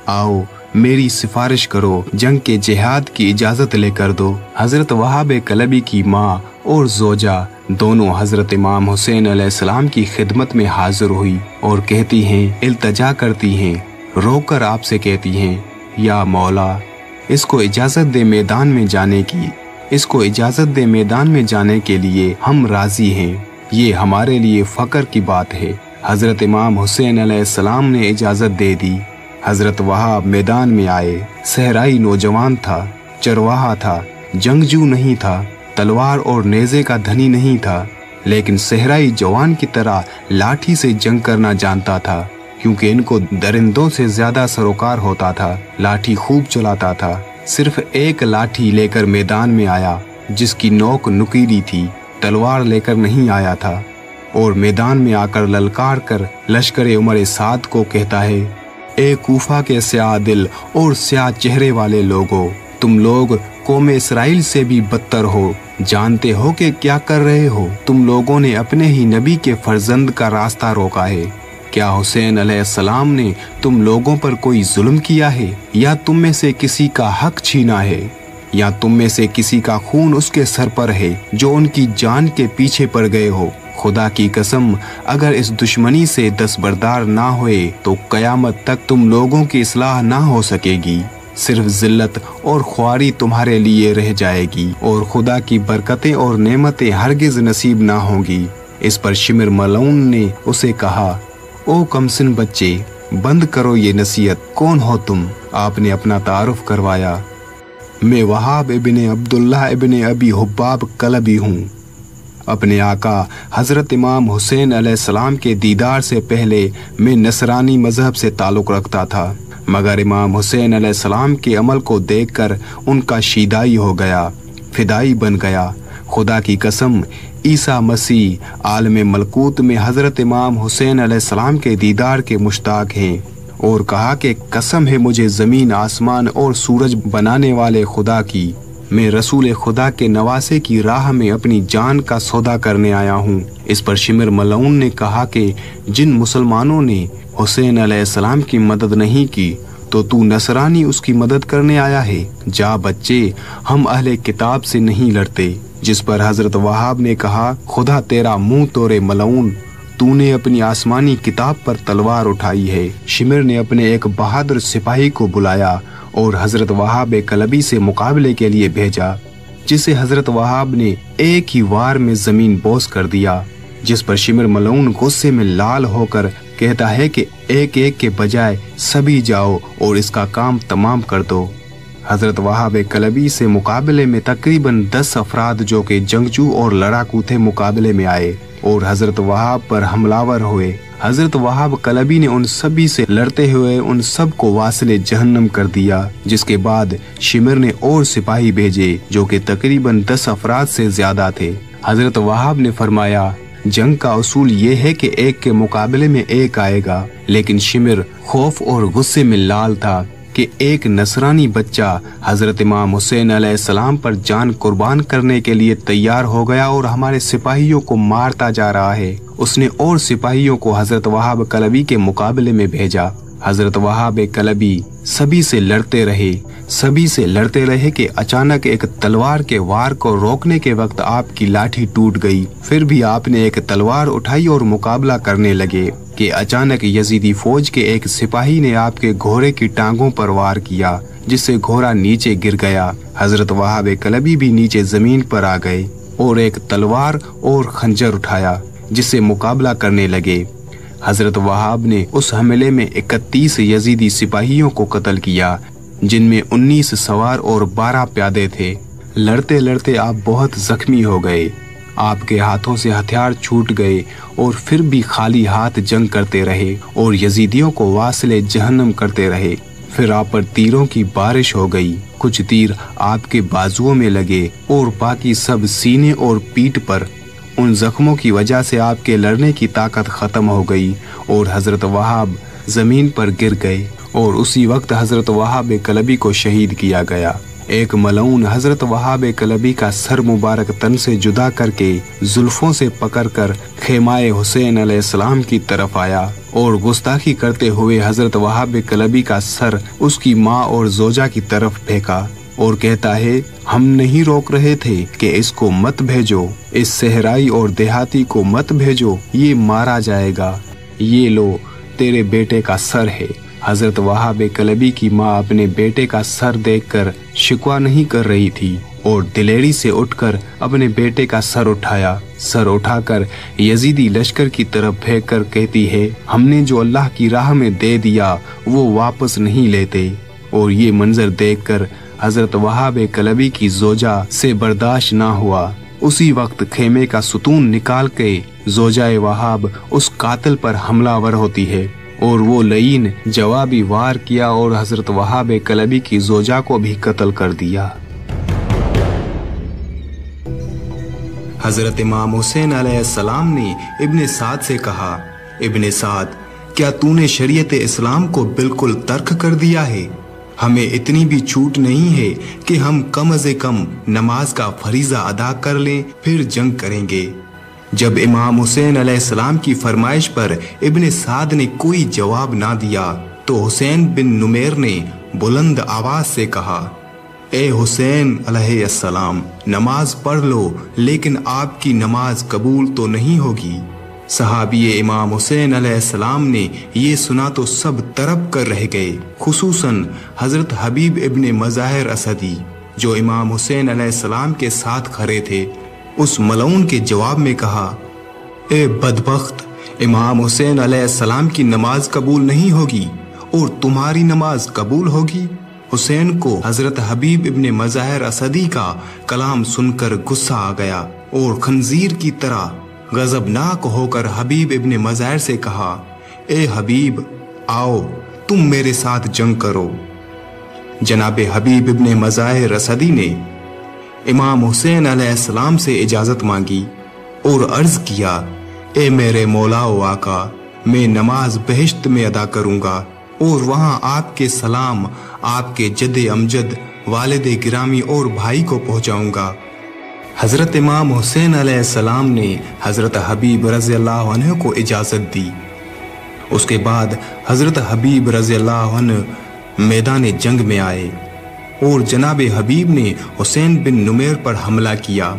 आओ मेरी सिफारिश करो, जंग के जिहाद की इजाज़त लेकर दो। हज़रत वहाब कलबी की माँ और ज़ौजा दोनों हज़रत इमाम हुसैन अलैहिस्सलाम की खिदमत में हाजिर हुई और कहती हैं, इल्तजा करती हैं, रोकर आपसे कहती हैं, या मौला, इसको इजाज़त दे मैदान में जाने की, इसको इजाज़त दे मैदान में जाने के लिए हम राज़ी हैं, ये हमारे लिए फ़ख्र की बात है। हज़रत इमाम हुसैन अलैहिस्सलाम ने इजाज़त दे दी। हज़रत वहाब मैदान में आए। सहराई नौजवान था, चरवाहा था, जंगजू नहीं था, तलवार और नेज़े का धनी नहीं था, लेकिन सहराई जवान की तरह लाठी से जंग करना जानता था, क्योंकि इनको दरिंदों से ज़्यादा सरोकार होता था। लाठी खूब चलाता था। सिर्फ एक लाठी लेकर मैदान में आया जिसकी नोक नुकीली थी, तलवार लेकर नहीं आया था, और मैदान में आकर ललकार कर लश्कर उमर साद को कहता है, ए कूफा के स्याह दिल और स्याह चेहरे वाले लोगों, तुम लोग कौम इसराइल से भी बदतर हो, जानते हो कि क्या कर रहे हो? तुम लोगों ने अपने ही नबी के फर्जंद का रास्ता रोका है। क्या हुसैन अलैहिस्सलाम ने तुम लोगों पर कोई जुल्म किया है या तुम में से किसी का हक छीना है? या तुम में से किसी का खून उसके सर पर है जो उनकी जान के पीछे पड़ गए हो। खुदा की कसम, अगर इस दुश्मनी से दस्तबरदार ना हुए तो कयामत तक तुम लोगों की इस्लाह ना हो सकेगी। सिर्फ जिल्लत और ख्वारी तुम्हारे लिए रह जाएगी और खुदा की बरकतें और नेमतें हरगिज नसीब ना होंगी। इस पर शिमर मलऊन ने उसे कहा, ओ कमसिन बच्चे, बंद करो ये नसीहत। कौन हो तुम? आपने अपना तारुफ करवाया। मैं वहाब इब्ने अब्दुल्लाह इब्ने अबी हुब्बाब कलबी हूँ। अपने आका हजरत इमाम हुसैन अलैहिस्सलाम के दीदार से पहले मैं नसरानी मजहब से ताल्लुक़ रखता था, मगर इमाम हुसैन अलैहिस्सलाम के अमल को देखकर उनका शीदाई हो गया, फिदाई बन गया। खुदा की कसम, ईसा मसीह आलम मलकूत में हजरत इमाम हुसैन अलैहिस्सलाम के दीदार के मुश्ताक हैं। और कहा कि कसम है मुझे ज़मीन आसमान और सूरज बनाने वाले खुदा की, मैं रसूल खुदा के नवासे की राह में अपनी जान का सौदा करने आया हूँ। इस पर शिमर मलऊन ने कहा कि जिन मुसलमानों ने हुसैन अलैहिस्सलाम की मदद नहीं की तो तू नसरानी उसकी मदद करने आया है। जा बच्चे, हम अहले किताब से नहीं लड़ते। जिस पर हजरत वहाब ने कहा, खुदा तेरा मुंह तोड़े मलऊन, तूने अपनी आसमानी किताब पर तलवार उठाई है। शिमर ने अपने एक बहादुर सिपाही को बुलाया और हजरत वहाब कलबी से मुकाबले के लिए भेजा, जिसे हजरत वहाब ने एक ही वार में जमीन बोस कर दिया। जिस पर शिमर मलऊन गुस्से में लाल होकर कहता है कि एक एक के बजाय सभी जाओ और इसका काम तमाम कर दो। हजरत वहाब कलबी से मुकाबले में तकरीबन 10 अफराद जो कि जंगजू और लड़ाकू थे मुकाबले में आए और हजरत वहाब पर हमलावर हुए। हजरत वहाब कलबी ने उन सभी से लड़ते हुए उन सब को वासिले जहन्नम कर दिया। जिसके बाद शिमर ने और सिपाही भेजे जो कि तकरीबन 10 अफराद से ज्यादा थे। हजरत वहाब ने फरमाया, जंग का उसूल ये है कि एक के मुकाबले में एक आएगा। लेकिन शिमर खौफ और गुस्से में लाल था कि एक नसरानी बच्चा हजरत इमाम हुसैन अलैहिस्सलाम पर जान कुर्बान करने के लिए तैयार हो गया और हमारे सिपाहियों को मारता जा रहा है। उसने और सिपाहियों को हजरत वहाब कलबी के मुकाबले में भेजा। हजरत वहाब कलबी सभी से लड़ते रहे कि अचानक एक तलवार के वार को रोकने के वक्त आपकी लाठी टूट गई। फिर भी आपने एक तलवार उठाई और मुकाबला करने लगे कि अचानक यजीदी फौज के एक सिपाही ने आपके घोड़े की टांगों पर वार किया, जिससे घोड़ा नीचे गिर गया। हजरत वहाब कलबी भी नीचे जमीन पर आ गए और एक तलवार और खंजर उठाया, जिससे मुकाबला करने लगे। हजरत वहाब ने उस हमले में 31 यजीदी सिपाहियों को कत्ल किया, जिनमें 19 सवार और 12 प्यादे थे। लड़ते लड़ते आप बहुत जख्मी हो गए, आपके हाथों से हथियार छूट गए और फिर भी खाली हाथ जंग करते रहे और यजीदियों को वासिले जहन्नम करते रहे। फिर आप पर तीरों की बारिश हो गई। कुछ तीर आपके बाजुओं में लगे और बाकी सब सीने और पीठ पर। उन जख्मों की वजह से आपके लड़ने की ताकत खत्म हो गई और हजरत वहाब जमीन पर गिर गए और उसी वक्त हजरत वहाब कलबी को शहीद किया गया। एक मलऊन हजरत वहाब कलबी का सर मुबारक तन से जुदा करके जुल्फों से पकड़कर खेमाए हुसैन अलैहिस्सलाम की तरफ आया और गुस्ताखी करते हुए हजरत वहाब कलबी का सर उसकी माँ और जोजा की तरफ फेंका और कहता है, हम नहीं रोक रहे थे कि इसको मत भेजो, इस सहराई और देहाती को मत भेजो, ये मारा जाएगा। ये लो, तेरे बेटे का सर है। हजरत वहाब कलबी की माँ अपने बेटे का सर देखकर शिकवा नहीं कर रही थी और दिलेरी से उठकर अपने बेटे का सर उठाया। सर उठाकर यजीदी लश्कर की तरफ फेंक कर कहती है, हमने जो अल्लाह की राह में दे दिया वो वापस नहीं लेते। और ये मंजर देखकर हजरत वहाब कलबी की जोजा से बर्दाश्त ना हुआ। उसी वक्त खेमे का सुतून निकाल के जोजाए वहाब उस कातिल पर हमलावर होती है और वो लईन जवाबी वार किया और हजरत वहाब कलबी की जोजा को भी कत्ल कर दिया। हजरत इमाम हुसैन अलैहिस्सलाम ने इब्ने साद से कहा, इब्ने साद, क्या तूने शरीयत इस्लाम को बिल्कुल तर्क कर दिया है? हमें इतनी भी छूट नहीं है कि हम कम से कम नमाज का फरीजा अदा कर लें, फिर जंग करेंगे। जब इमाम हुसैन अलैहिस्सलाम की फरमाइश पर इब्ने साद ने कोई जवाब ना दिया तो हुसैन बिन नुमैर ने बुलंद आवाज से कहा, ए हुसैन अलैहिस्सलाम, नमाज पढ़ लो, लेकिन आपकी नमाज कबूल तो नहीं होगी। सहाबी इमाम हुसैन अलैहिस्सलाम ने ये सुना तो सब तरफ कर रह गए, खुसूसन हजरत हबीब इब्ने मज़ाहिर असदी जो इमाम हुसैन अलैहिस्सलाम के साथ खड़े थे। उस मलऊन के जवाब में कहा, ए बदबख्त, इमाम हुसैन अलैहिस्सलाम की नमाज कबूल नहीं होगी और तुम्हारी नमाज कबूल होगी। हुसैन को हजरत हबीब इब्ने मज़ाहिर असदी का कलाम सुनकर गुस्सा आ गया और खंजीर की तरह गजबनाक होकर हबीब इब्ने मज़ाहिर से कहा, ए हबीब, आओ तुम मेरे साथ जंग करो। जनाब हबीब इब्ने मज़ाहिर असदी ने इमाम हुसैन अलैहिस्सलाम से इजाजत मांगी और अर्ज किया, ए मेरे मौला व आका, मैं नमाज बहिश्त में अदा करूंगा और वहां आपके सलाम आपके जद्दे अमजद, वालिद गिरामी और भाई को पहुंचाऊंगा। हजरत इमाम हुसैन अलैहिस्सलाम ने हजरत हबीब रज़ियल्लाहु अन्हु को इजाजत दी। उसके बाद हजरत हबीब रज़ियल्लाहु अन्हु मैदान जंग में आए और जनाब हबीब ने हुसैन बिन नुमैर पर हमला किया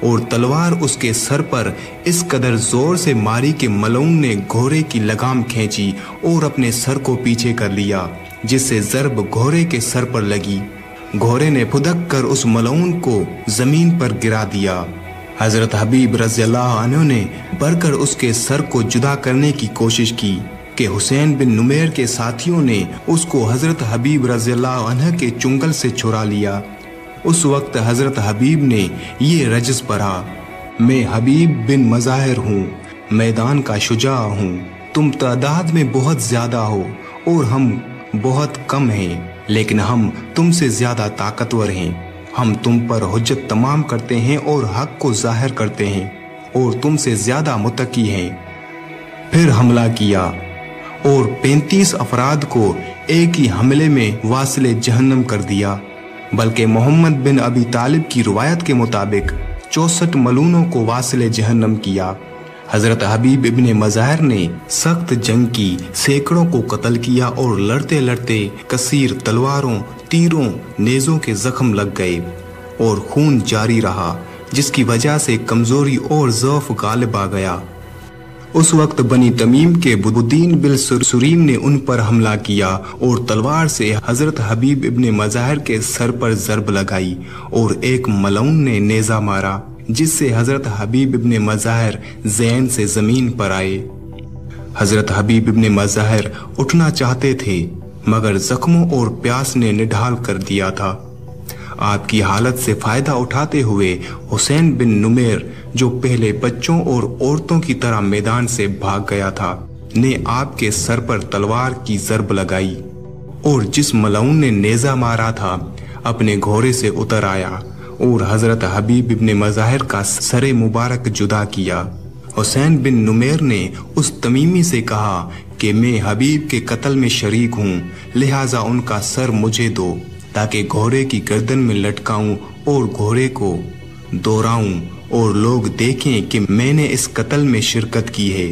और तलवार उसके सर पर इस कदर जोर से मारी कि मलऊन ने घोड़े की लगाम खींची और अपने सर को पीछे कर लिया, जिससे ज़र्ब घोड़े के सर पर लगी। घोड़े ने फुदक कर उस मलऊन को जमीन पर गिरा दिया। हजरत हबीब रज़ियल्लाहु अन्हु ने बढ़कर उसके सर को जुदा करने की कोशिश की कि हुसैन बिन नुमैर के साथियों ने उसको हजरत हबीब रज़ियल्लाहु अन्हु के चुंगल से चुरा लिया। उस वक्त हजरत हबीब ने ये रजस पढ़ा, मैं हबीब बिन मज़ाहिर हूँ, मैदान का शुजा हूँ। तुम तादाद में बहुत ज्यादा हो और हम बहुत कम हैं, लेकिन हम तुमसे ज्यादा ताकतवर हैं। हम तुम पर हुज्जत तमाम करते हैं और हक को जाहिर करते हैं और तुमसे ज्यादा मुत्तकी हैं। फिर हमला किया और 35 अफराद को एक ही हमले में वासिले जहन्नम कर दिया। बल्कि मोहम्मद बिन अबी तालिब की रिवायत के मुताबिक 64 मलूनों को वासिले जहन्नम किया। हजरत हबीब इब्ने मज़ाहिर ने सख्त जंग की, सैकड़ों को कत्ल किया और लड़ते लड़ते कसीर तलवारों, तीरों, नेज़ों के जख्म लग गए और खून जारी रहा, जिसकी वजह से कमजोरी और ज़ौफ गालिब आ गया। उस वक्त बनी तमीम के बुद्दीन बिल सुरीम ने उन पर हमला किया और तलवार से हजरत हबीब इब्ने मज़ाहिर के सर पर ज़र्ब लगाई और एक मलऊन ने नेज़ा मारा, जिससे हजरत हबीब इब्ने मज़ाहिर ज़ैन से जमीन पर आए। हजरत हबीब इब्ने मज़ाहिर उठना चाहते थे, मगर जख्मों और प्यास ने निढाल कर दिया था। आपकी हालत से फायदा उठाते हुए हुसैन बिन नुमैर, जो पहले बच्चों और औरतों की तरह मैदान से भाग गया था, ने आपके सर पर तलवार की ज़र्ब लगाई और जिस मलऊन ने नेज़ा मारा था अपने घोड़े से उतर आया और हजरत हबीब इब्ने मज़ाहिर का सरे मुबारक जुदा किया। हुसैन बिन नुमैर ने उस तमीमी से कहा कि मैं हबीब के कत्ल में शरीक हूँ, लिहाजा उनका सर मुझे दो ताकि घोड़े की गर्दन में लटकाऊं और घोड़े को दोहराऊं और लोग देखें कि मैंने इस कत्ल में शिरकत की है।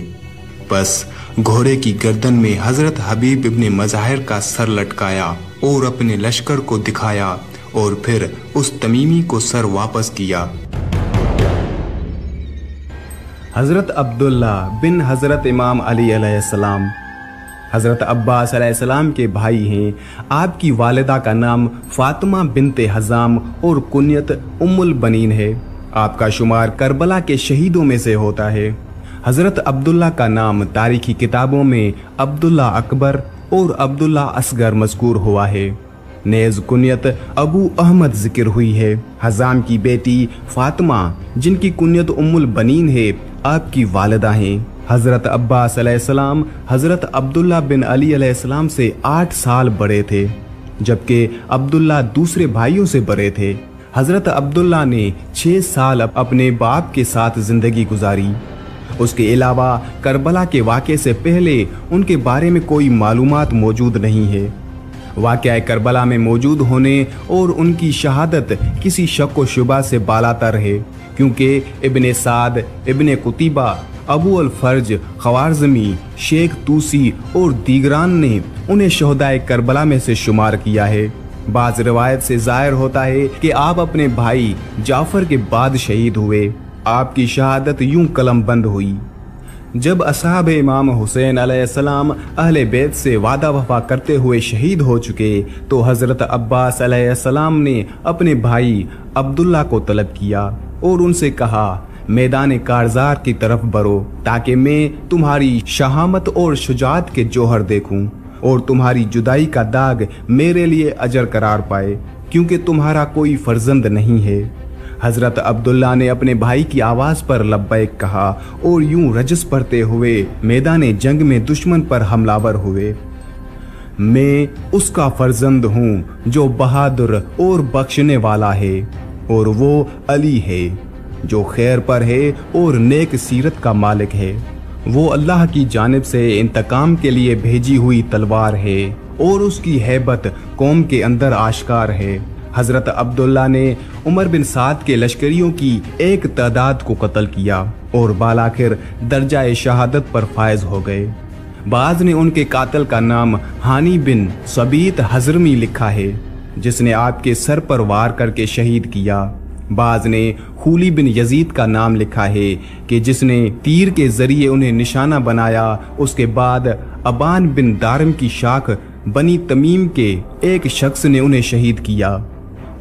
बस घोड़े की गर्दन में हजरत हबीब इब्ने मज़ाहिर का सर लटकाया और अपने लश्कर को दिखाया और फिर उस तमीमी को सर वापस किया। हजरत अब्दुल्ला बिन हजरत इमाम अली अलैहिस्सलाम हजरत अब्बास अलैहिस्सलाम के भाई हैं। आपकी वालिदा का नाम फातिमा बिनते हज़ाम और कुनियत उम्मुल बनीन है। आपका शुमार करबला के शहीदों में से होता है। हजरत अब्दुल्ला का नाम तारीखी किताबों में अब्दुल्ला अकबर और अब्दुल्ला असगर मज़कूर हुआ है। नेज़ कुनियत अबू अहमद जिक्र हुई है। हज़ाम की बेटी फातिमा, जिनकी कुनियत उम्मुल बनीन है, आपकी वालिदा हैं। हजरत अब्बास अलैहिस्सलाम हजरत अब्दुल्ला बिन अली अलैहिस्सलाम से 8 साल बड़े थे, जबकि अब्दुल्ला दूसरे भाइयों से बड़े थे। हजरत अब्दुल्ला ने 6 साल अपने बाप के साथ जिंदगी गुजारी। उसके अलावा करबला के वाक़े से पहले उनके बारे में कोई मालूमात मौजूद नहीं है। वाक़या करबला में मौजूद होने और उनकी शहादत किसी शक व शुबा से बालातर है, क्योंकि इब्ने साद, इब्ने कुतीबा, अबू अल फर्ज, ख़वारज़मी, शेख तूसी और दीगरान ने उन्हें शहदाए करबला में से शुमार किया है। बाज रिवायत से जाहिर होता है कि आप अपने भाई जाफर के बाद शहीद हुए। आपकी शहादत यूं कलम बंद हुई। जब असहाब इमाम हुसैन अलैहिस्सलाम अहले बैत से वादा वफा करते हुए शहीद हो चुके तो हज़रत अब्बास अलैहिस्सलाम ने अपने भाई अब्दुल्ला को तलब किया और उनसे कहा, मैदान कारजार की तरफ बढ़ो ताकि मैं तुम्हारी शहामत और शुजात के जौहर देखूं और तुम्हारी जुदाई का दाग मेरे लिए अजर करार पाए, क्योंकि तुम्हारा कोई फर्जंद नहीं है। हजरत अब्दुल्ला ने अपने भाई की आवाज पर लब्बैक कहा और यूं रजस पढ़ते हुए मैदान जंग में दुश्मन पर हमलावर हुए। मैं उसका फर्जंद हूँ जो बहादुर और बख्शने वाला है, और वो अली है जो खैर पर है और नेक सीरत का मालिक है। वो अल्लाह की जानिब से इंतकाम के लिए भेजी हुई तलवार है और उसकी हैबत कौम के अंदर आश्कार है। हजरत अब्दुल्ला ने उमर बिन साद के लश्करियों की एक तादाद को कत्ल किया और बालाखिर दर्जा शहादत पर फायज हो गए। बाज ने उनके कातिल का नाम हानी बिन सबीत हजरमी लिखा है, जिसने आपके सर पर वार करके शहीद किया। बाज ने खूली बिन यजीद का नाम लिखा है कि जिसने तीर के जरिए उन्हें निशाना बनाया। उसके बाद अबान बिन दारम की शाख बनी तमीम के एक शख्स ने उन्हें शहीद किया।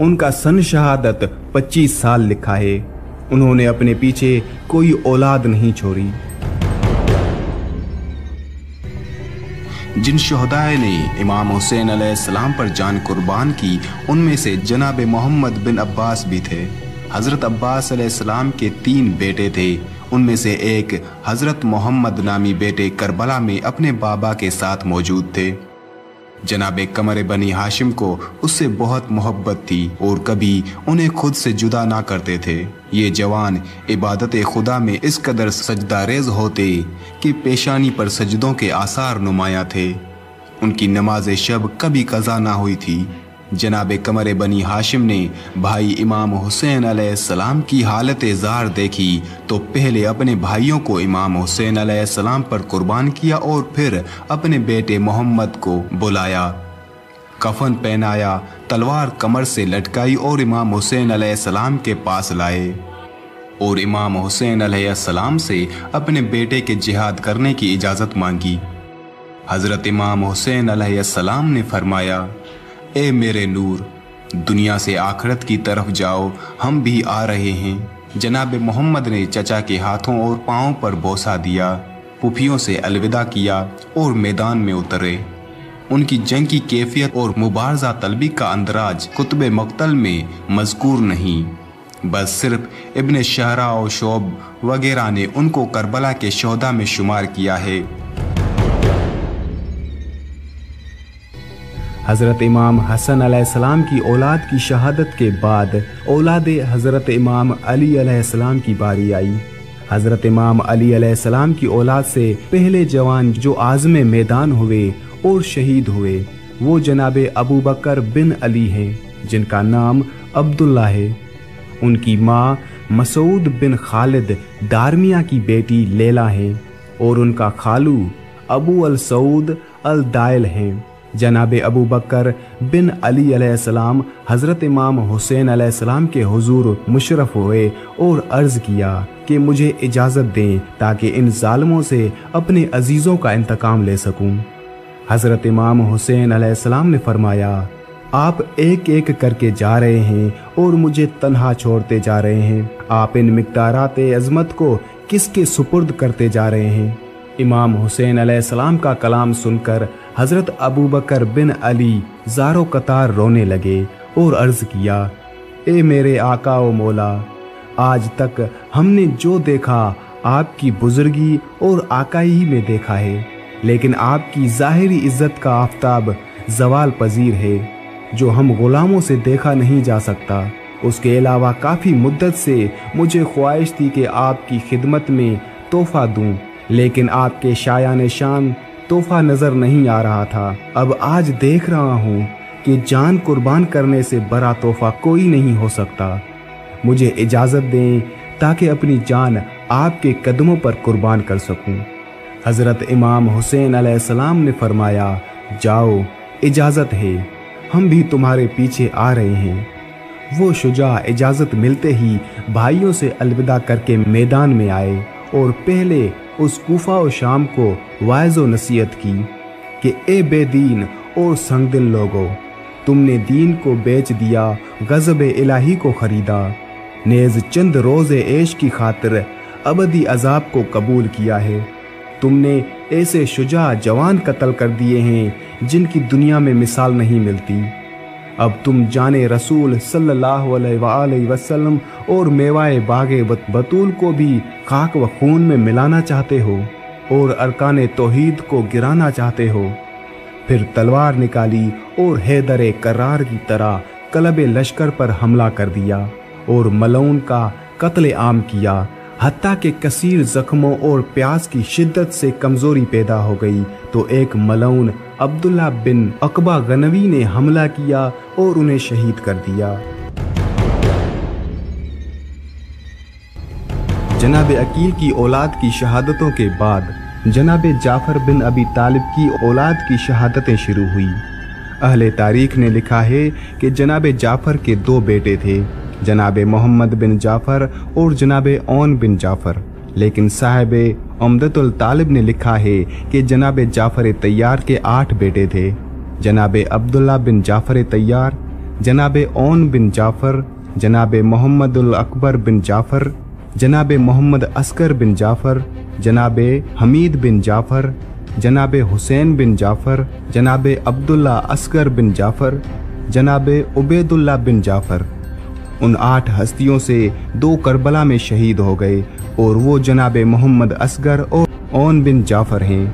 उनका सन शहादत 25 साल लिखा है। उन्होंने अपने पीछे कोई औलाद नहीं छोड़ी। जिन शहदाए ने इमाम हुसैन अलैहिस्सलाम पर जान कुर्बान की उनमें से जनाब मोहम्मद बिन अब्बास भी थे। हजरत अब्बास अलैहिस्सलाम के 3 बेटे थे। उनमें से एक हजरत मोहम्मद नामी बेटे करबला में अपने बाबा के साथ मौजूद थे। जनाब कमर बनी हाशिम को उससे बहुत मोहब्बत थी और कभी उन्हें खुद से जुदा ना करते थे। ये जवान इबादत खुदा में इस कदर सजदा रेज होते कि पेशानी पर सजदों के आसार नुमाया थे। उनकी नमाज शब कभी कज़ा ना हुई थी। जनाब कमर बनी हाशिम ने भाई इमाम हुसैन अलैहिस्सलाम की हालत ज़ार देखी तो पहले अपने भाइयों को इमाम हुसैन अलैहिस्सलाम पर कुर्बान किया और फिर अपने बेटे मोहम्मद को बुलाया, कफन पहनाया, तलवार कमर से लटकाई और इमाम हुसैन अलैहिस्सलाम के पास लाए और इमाम हुसैन अलैहिस्सलाम से अपने बेटे के जिहाद करने की इजाज़त मांगी। हज़रत इमाम हुसैन अलैहिस्सलाम ने फरमाया, ए मेरे नूर, दुनिया से आखिरत की तरफ जाओ, हम भी आ रहे हैं। जनाब मोहम्मद ने चचा के हाथों और पाँव पर बोसा दिया, पुफियों से अलविदा किया और मैदान में उतरे। उनकी जंग की कैफियत और मुबारजा तलबी का अंदराज कुतुब मक्तल में मज़कूर नहीं, बस सिर्फ इब्न शहरा और शोब वगैरह ने उनको करबला के शोहदा में शुमार किया है। हज़रत इमाम हसन अलैहिस्सलाम की औलाद की शहादत के बाद औलाद हज़रत इमाम अली अलैहिस्सलाम की बारी आई। हज़रत इमाम अली अलैहिस्सलाम की औलाद से पहले जवान जो आज़म मैदान हुए और शहीद हुए वो जनाब अबू बकर बिन अली हैं, जिनका नाम अब्दुल्ला है। उनकी माँ मसूद बिन खालिद दारमिया की बेटी लैला है और उनका खालू अबू अल सऊद अल दाइल हैं। जनाब अबू बकर बिन अली अलैहिस्सलाम हज़रत इमाम हुसैन अलैहिस्सलाम के हुजूर मुशर्रफ हुए और अर्ज़ किया कि मुझे इजाज़त दें ताकि इन जालिमों से अपने अजीज़ों का इंतकाम ले सकूं। हज़रत इमाम हुसैन अलैहिस्सलाम ने फरमाया, आप एक एक करके जा रहे हैं और मुझे तन्हा छोड़ते जा रहे हैं। आप इन मिक़दारात अज़मत को किसके सुपुर्द करते जा रहे हैं? इमाम हुसैन अलैहिस्सलाम का कलाम सुनकर हज़रत अबू बकर बिन अली ज़ारो कतार रोने लगे और अर्ज़ किया, ए मेरे आका व मौला, आज तक हमने जो देखा आपकी बुजुर्गी और आकाई में देखा है, लेकिन आपकी ज़ाहिरी इज़्ज़त का आफताब ज़वाल पजीर है जो हम ग़ुलामों से देखा नहीं जा सकता। उसके अलावा काफ़ी मुद्दत से मुझे ख्वाहिश थी कि आपकी खिदमत में तोहफ़ा दूँ, लेकिन आपके शायान शान तोहफा नजर नहीं आ रहा था। अब आज देख रहा हूँ कि जान कुर्बान करने से बड़ा तोहफा कोई नहीं हो सकता। मुझे इजाज़त दें ताकि अपनी जान आपके कदमों पर कुर्बान कर सकूं। हज़रत इमाम हुसैन अलैहिस्सलाम ने फरमाया, जाओ, इजाज़त है, हम भी तुम्हारे पीछे आ रहे हैं। वो शुजा इजाजत मिलते ही भाइयों से अलविदा करके मैदान में आए और पहले उस कूफा और शाम को वाइज़ो नसीहत की कि ए बेदीन और संगदिल लोगो, तुमने दीन को बेच दिया, गज़ब इलाही को खरीदा, नेज़ चंद रोज़े ऐश की खातिर अबदी अजाब को कबूल किया है। तुमने ऐसे शुजा जवान कत्ल कर दिए हैं जिनकी दुनिया में मिसाल नहीं मिलती। अब तुम जाने रसूल सल्लल्लाहु अलैहि वसल्लम और मेवाए बागे बतूल को भी खाक व खून में मिलाना चाहते हो और अरकान तौहीद को गिराना चाहते हो। फिर तलवार निकाली और हैदर करार की तरह कलब लश्कर पर हमला कर दिया और मलऊन का कत्ल आम किया, हत्ता के कसीर जख्मों और प्यास की शिद्दत से कमजोरी पैदा हो गई तो एक मलऊन अब्दुल्ला बिन अकबा गनवी ने हमला किया और उन्हें शहीद कर दिया। जनाब अकील की औलाद की शहादतों के बाद जनाब जाफर बिन अबी तालिब की औलाद की शहादतें शुरू हुई। अहले तारीख ने लिखा है कि जनाब जाफर के दो बेटे थे, जनाब मोहम्मद बिन जाफर और जनाब ओन बिन जाफर, लेकिन साहिब उम्दतुल तालिब ने लिखा है कि जनाब जाफर तैयार के 8 बेटे थे, जनाब अब्दुल्ला बिन जाफर तैयार, जनाब ओन बिन जाफर, जनाब मोहम्मदुल अकबर बिन जाफर, जनाब मोहम्मद अस्कर बिन जाफर, जनाब हमीद बिन जाफर, जनाब हुसैन बिन जाफर, जनाब अब्दुल्ला अस्कर बिन जाफर, जनाब उबैदुल्ला बिन जाफर। उन 8 हस्तियों से 2 करबला में शहीद हो गए और वो जनाब मोहम्मद असगर और ओन बिन जाफर हैं।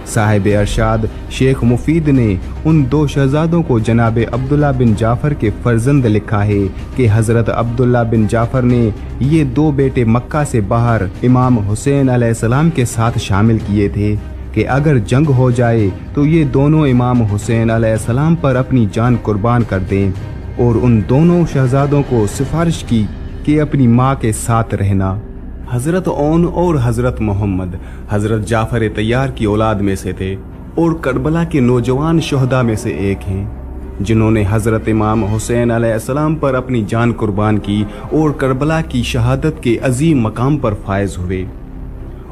साहिब अरशाद शेख मुफीद ने उन 2 शहजादों को जनाब अब्दुल्ला बिन जाफर के फर्जंद लिखा है कि हज़रत अब्दुल्ला बिन जाफर ने ये 2 बेटे मक्का से बाहर इमाम हुसैन अलैहिस्सलाम के साथ शामिल किए थे कि अगर जंग हो जाए तो ये दोनों इमाम हुसैन अलैहिस्सलाम पर अपनी जान कुर्बान कर दें, और उन दोनों शहजादों को सिफारिश की कि अपनी माँ के साथ रहना। हज़रत ओन और हज़रत मोहम्मद हज़रत जाफर तैयार की औलाद में से थे और करबला के नौजवान शहदा में से एक हैं, जिन्होंने हज़रत इमाम हुसैन अलैहिस्सलाम पर अपनी जान कुर्बान की और करबला की शहादत के अजीम मकाम पर फायज हुए।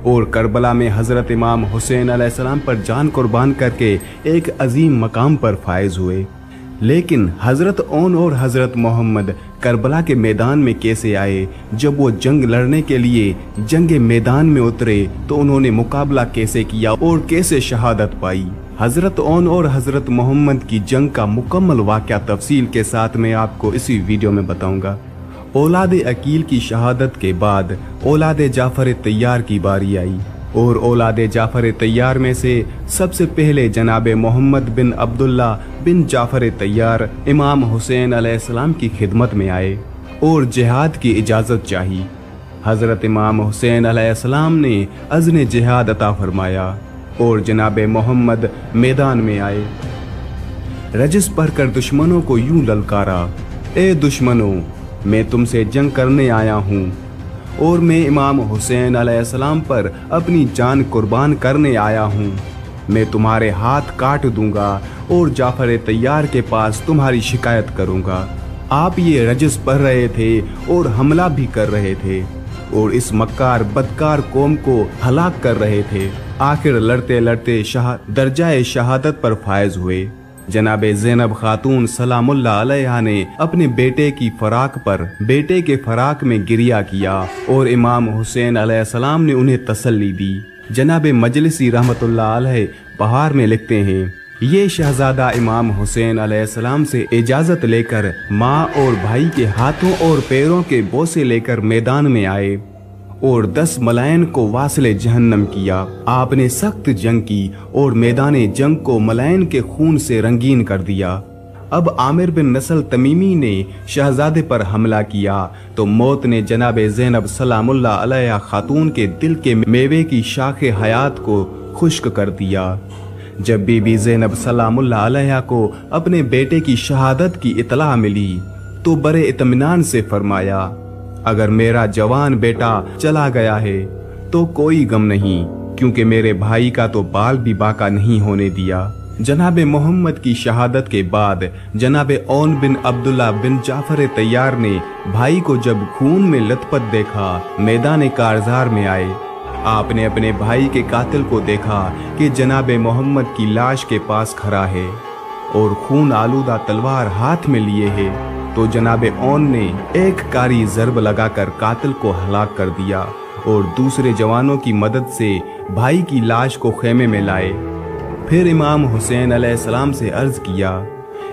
और करबला में हज़रत इमाम हुसैन अलैहिस्सलाम पर जान कुर्बान करके एक अजीम मकाम पर फायज हुए। लेकिन हज़रत ओन और हज़रत मोहम्मद करबला के मैदान में कैसे आए? जब वो जंग लड़ने के लिए जंग मैदान में उतरे तो उन्होंने मुकाबला कैसे किया और कैसे शहादत पाई? हज़रत ओन और हज़रत मोहम्मद की जंग का मुकम्मल वाक़या तफसील के साथ मैं आपको इसी वीडियो में बताऊंगा। औलाद अकील की शहादत के बाद औलाद जाफर तैयार की बारी आई और औलाद जाफर तैयार में से सबसे पहले जनाब मोहम्मद बिन अब्दुल्ला बिन जाफर तैयार इमाम हुसैन अलैहिस्सलाम की खिदमत में आए और जिहाद की इजाज़त चाही। हज़रत इमाम हुसैन अलैहिस्सलाम ने अज़्न जिहाद अता फरमाया और जनाब मोहम्मद मैदान में आए। रजिस भरकर दुश्मनों को यूं ललकारा, ए दुश्मनों, मैं तुमसे जंग करने आया हूँ और मैं इमाम हुसैन अलैहिस्सलाम पर अपनी जान कुर्बान करने आया हूँ। मैं तुम्हारे हाथ काट दूंगा और जाफर तैयार के पास तुम्हारी शिकायत करूंगा। आप ये रजिस पढ़ रहे थे और हमला भी कर रहे थे और इस मक्कार बदकार कौम को हलाक कर रहे थे। आखिर लड़ते लड़ते दर्जाए शहादत पर फायज हुए। जनाब ज़ैनब खातून सलामुल्लाह अलैहा ने अपने बेटे के फराक में गिरिया किया और इमाम हुसैन अलैहिस्सलाम ने उन्हें तसल्ली दी। जनाब मजलिसी रहमतुल्लाह अलैह बहार में लिखते हैं, ये शहजादा इमाम हुसैन अलैहिस्सलाम से इजाज़त लेकर माँ और भाई के हाथों और पैरों के बोसे लेकर मैदान में आए और 10 मलायन को वासिले जहन्नम किया। आपने सख्त जंग की और मैदान जंग को मलायन के खून से रंगीन कर दिया। अब आमिर बिन नस्ल तमीमी ने शहजादे पर हमला किया तो मौत ने जनाब ज़ैनब सलामुल्लाह अलैहा खातून के दिल के मेवे की शाखे हयात को खुश्क कर दिया। जब बीबी ज़ैनब सलामुल्लाह अलैहा को अपने बेटे की शहादत की इतला मिली तो बड़े इत्मीनान से फरमाया, अगर मेरा जवान बेटा चला गया है तो कोई गम नहीं, क्योंकि मेरे भाई का तो बाल भी बाका नहीं होने दिया। जनाब मोहम्मद की शहादत के बाद जनाब ओन बिन अब्दुल्ला बिन जाफर तैयार ने भाई को जब खून में लथपथ देखा, मैदान कारजार में आए। आपने अपने भाई के कातिल को देखा कि जनाब मोहम्मद की लाश के पास खड़ा है और खून आलूदा तलवार हाथ में लिए है, तो जनाब ओन ने एक कारी ज़र्ब लगाकर कातिल को हलाक कर दिया और दूसरे जवानों की मदद से भाई की लाश को खेमे में लाए। फिर इमाम हुसैन अलैहिस्सलाम से अर्ज किया,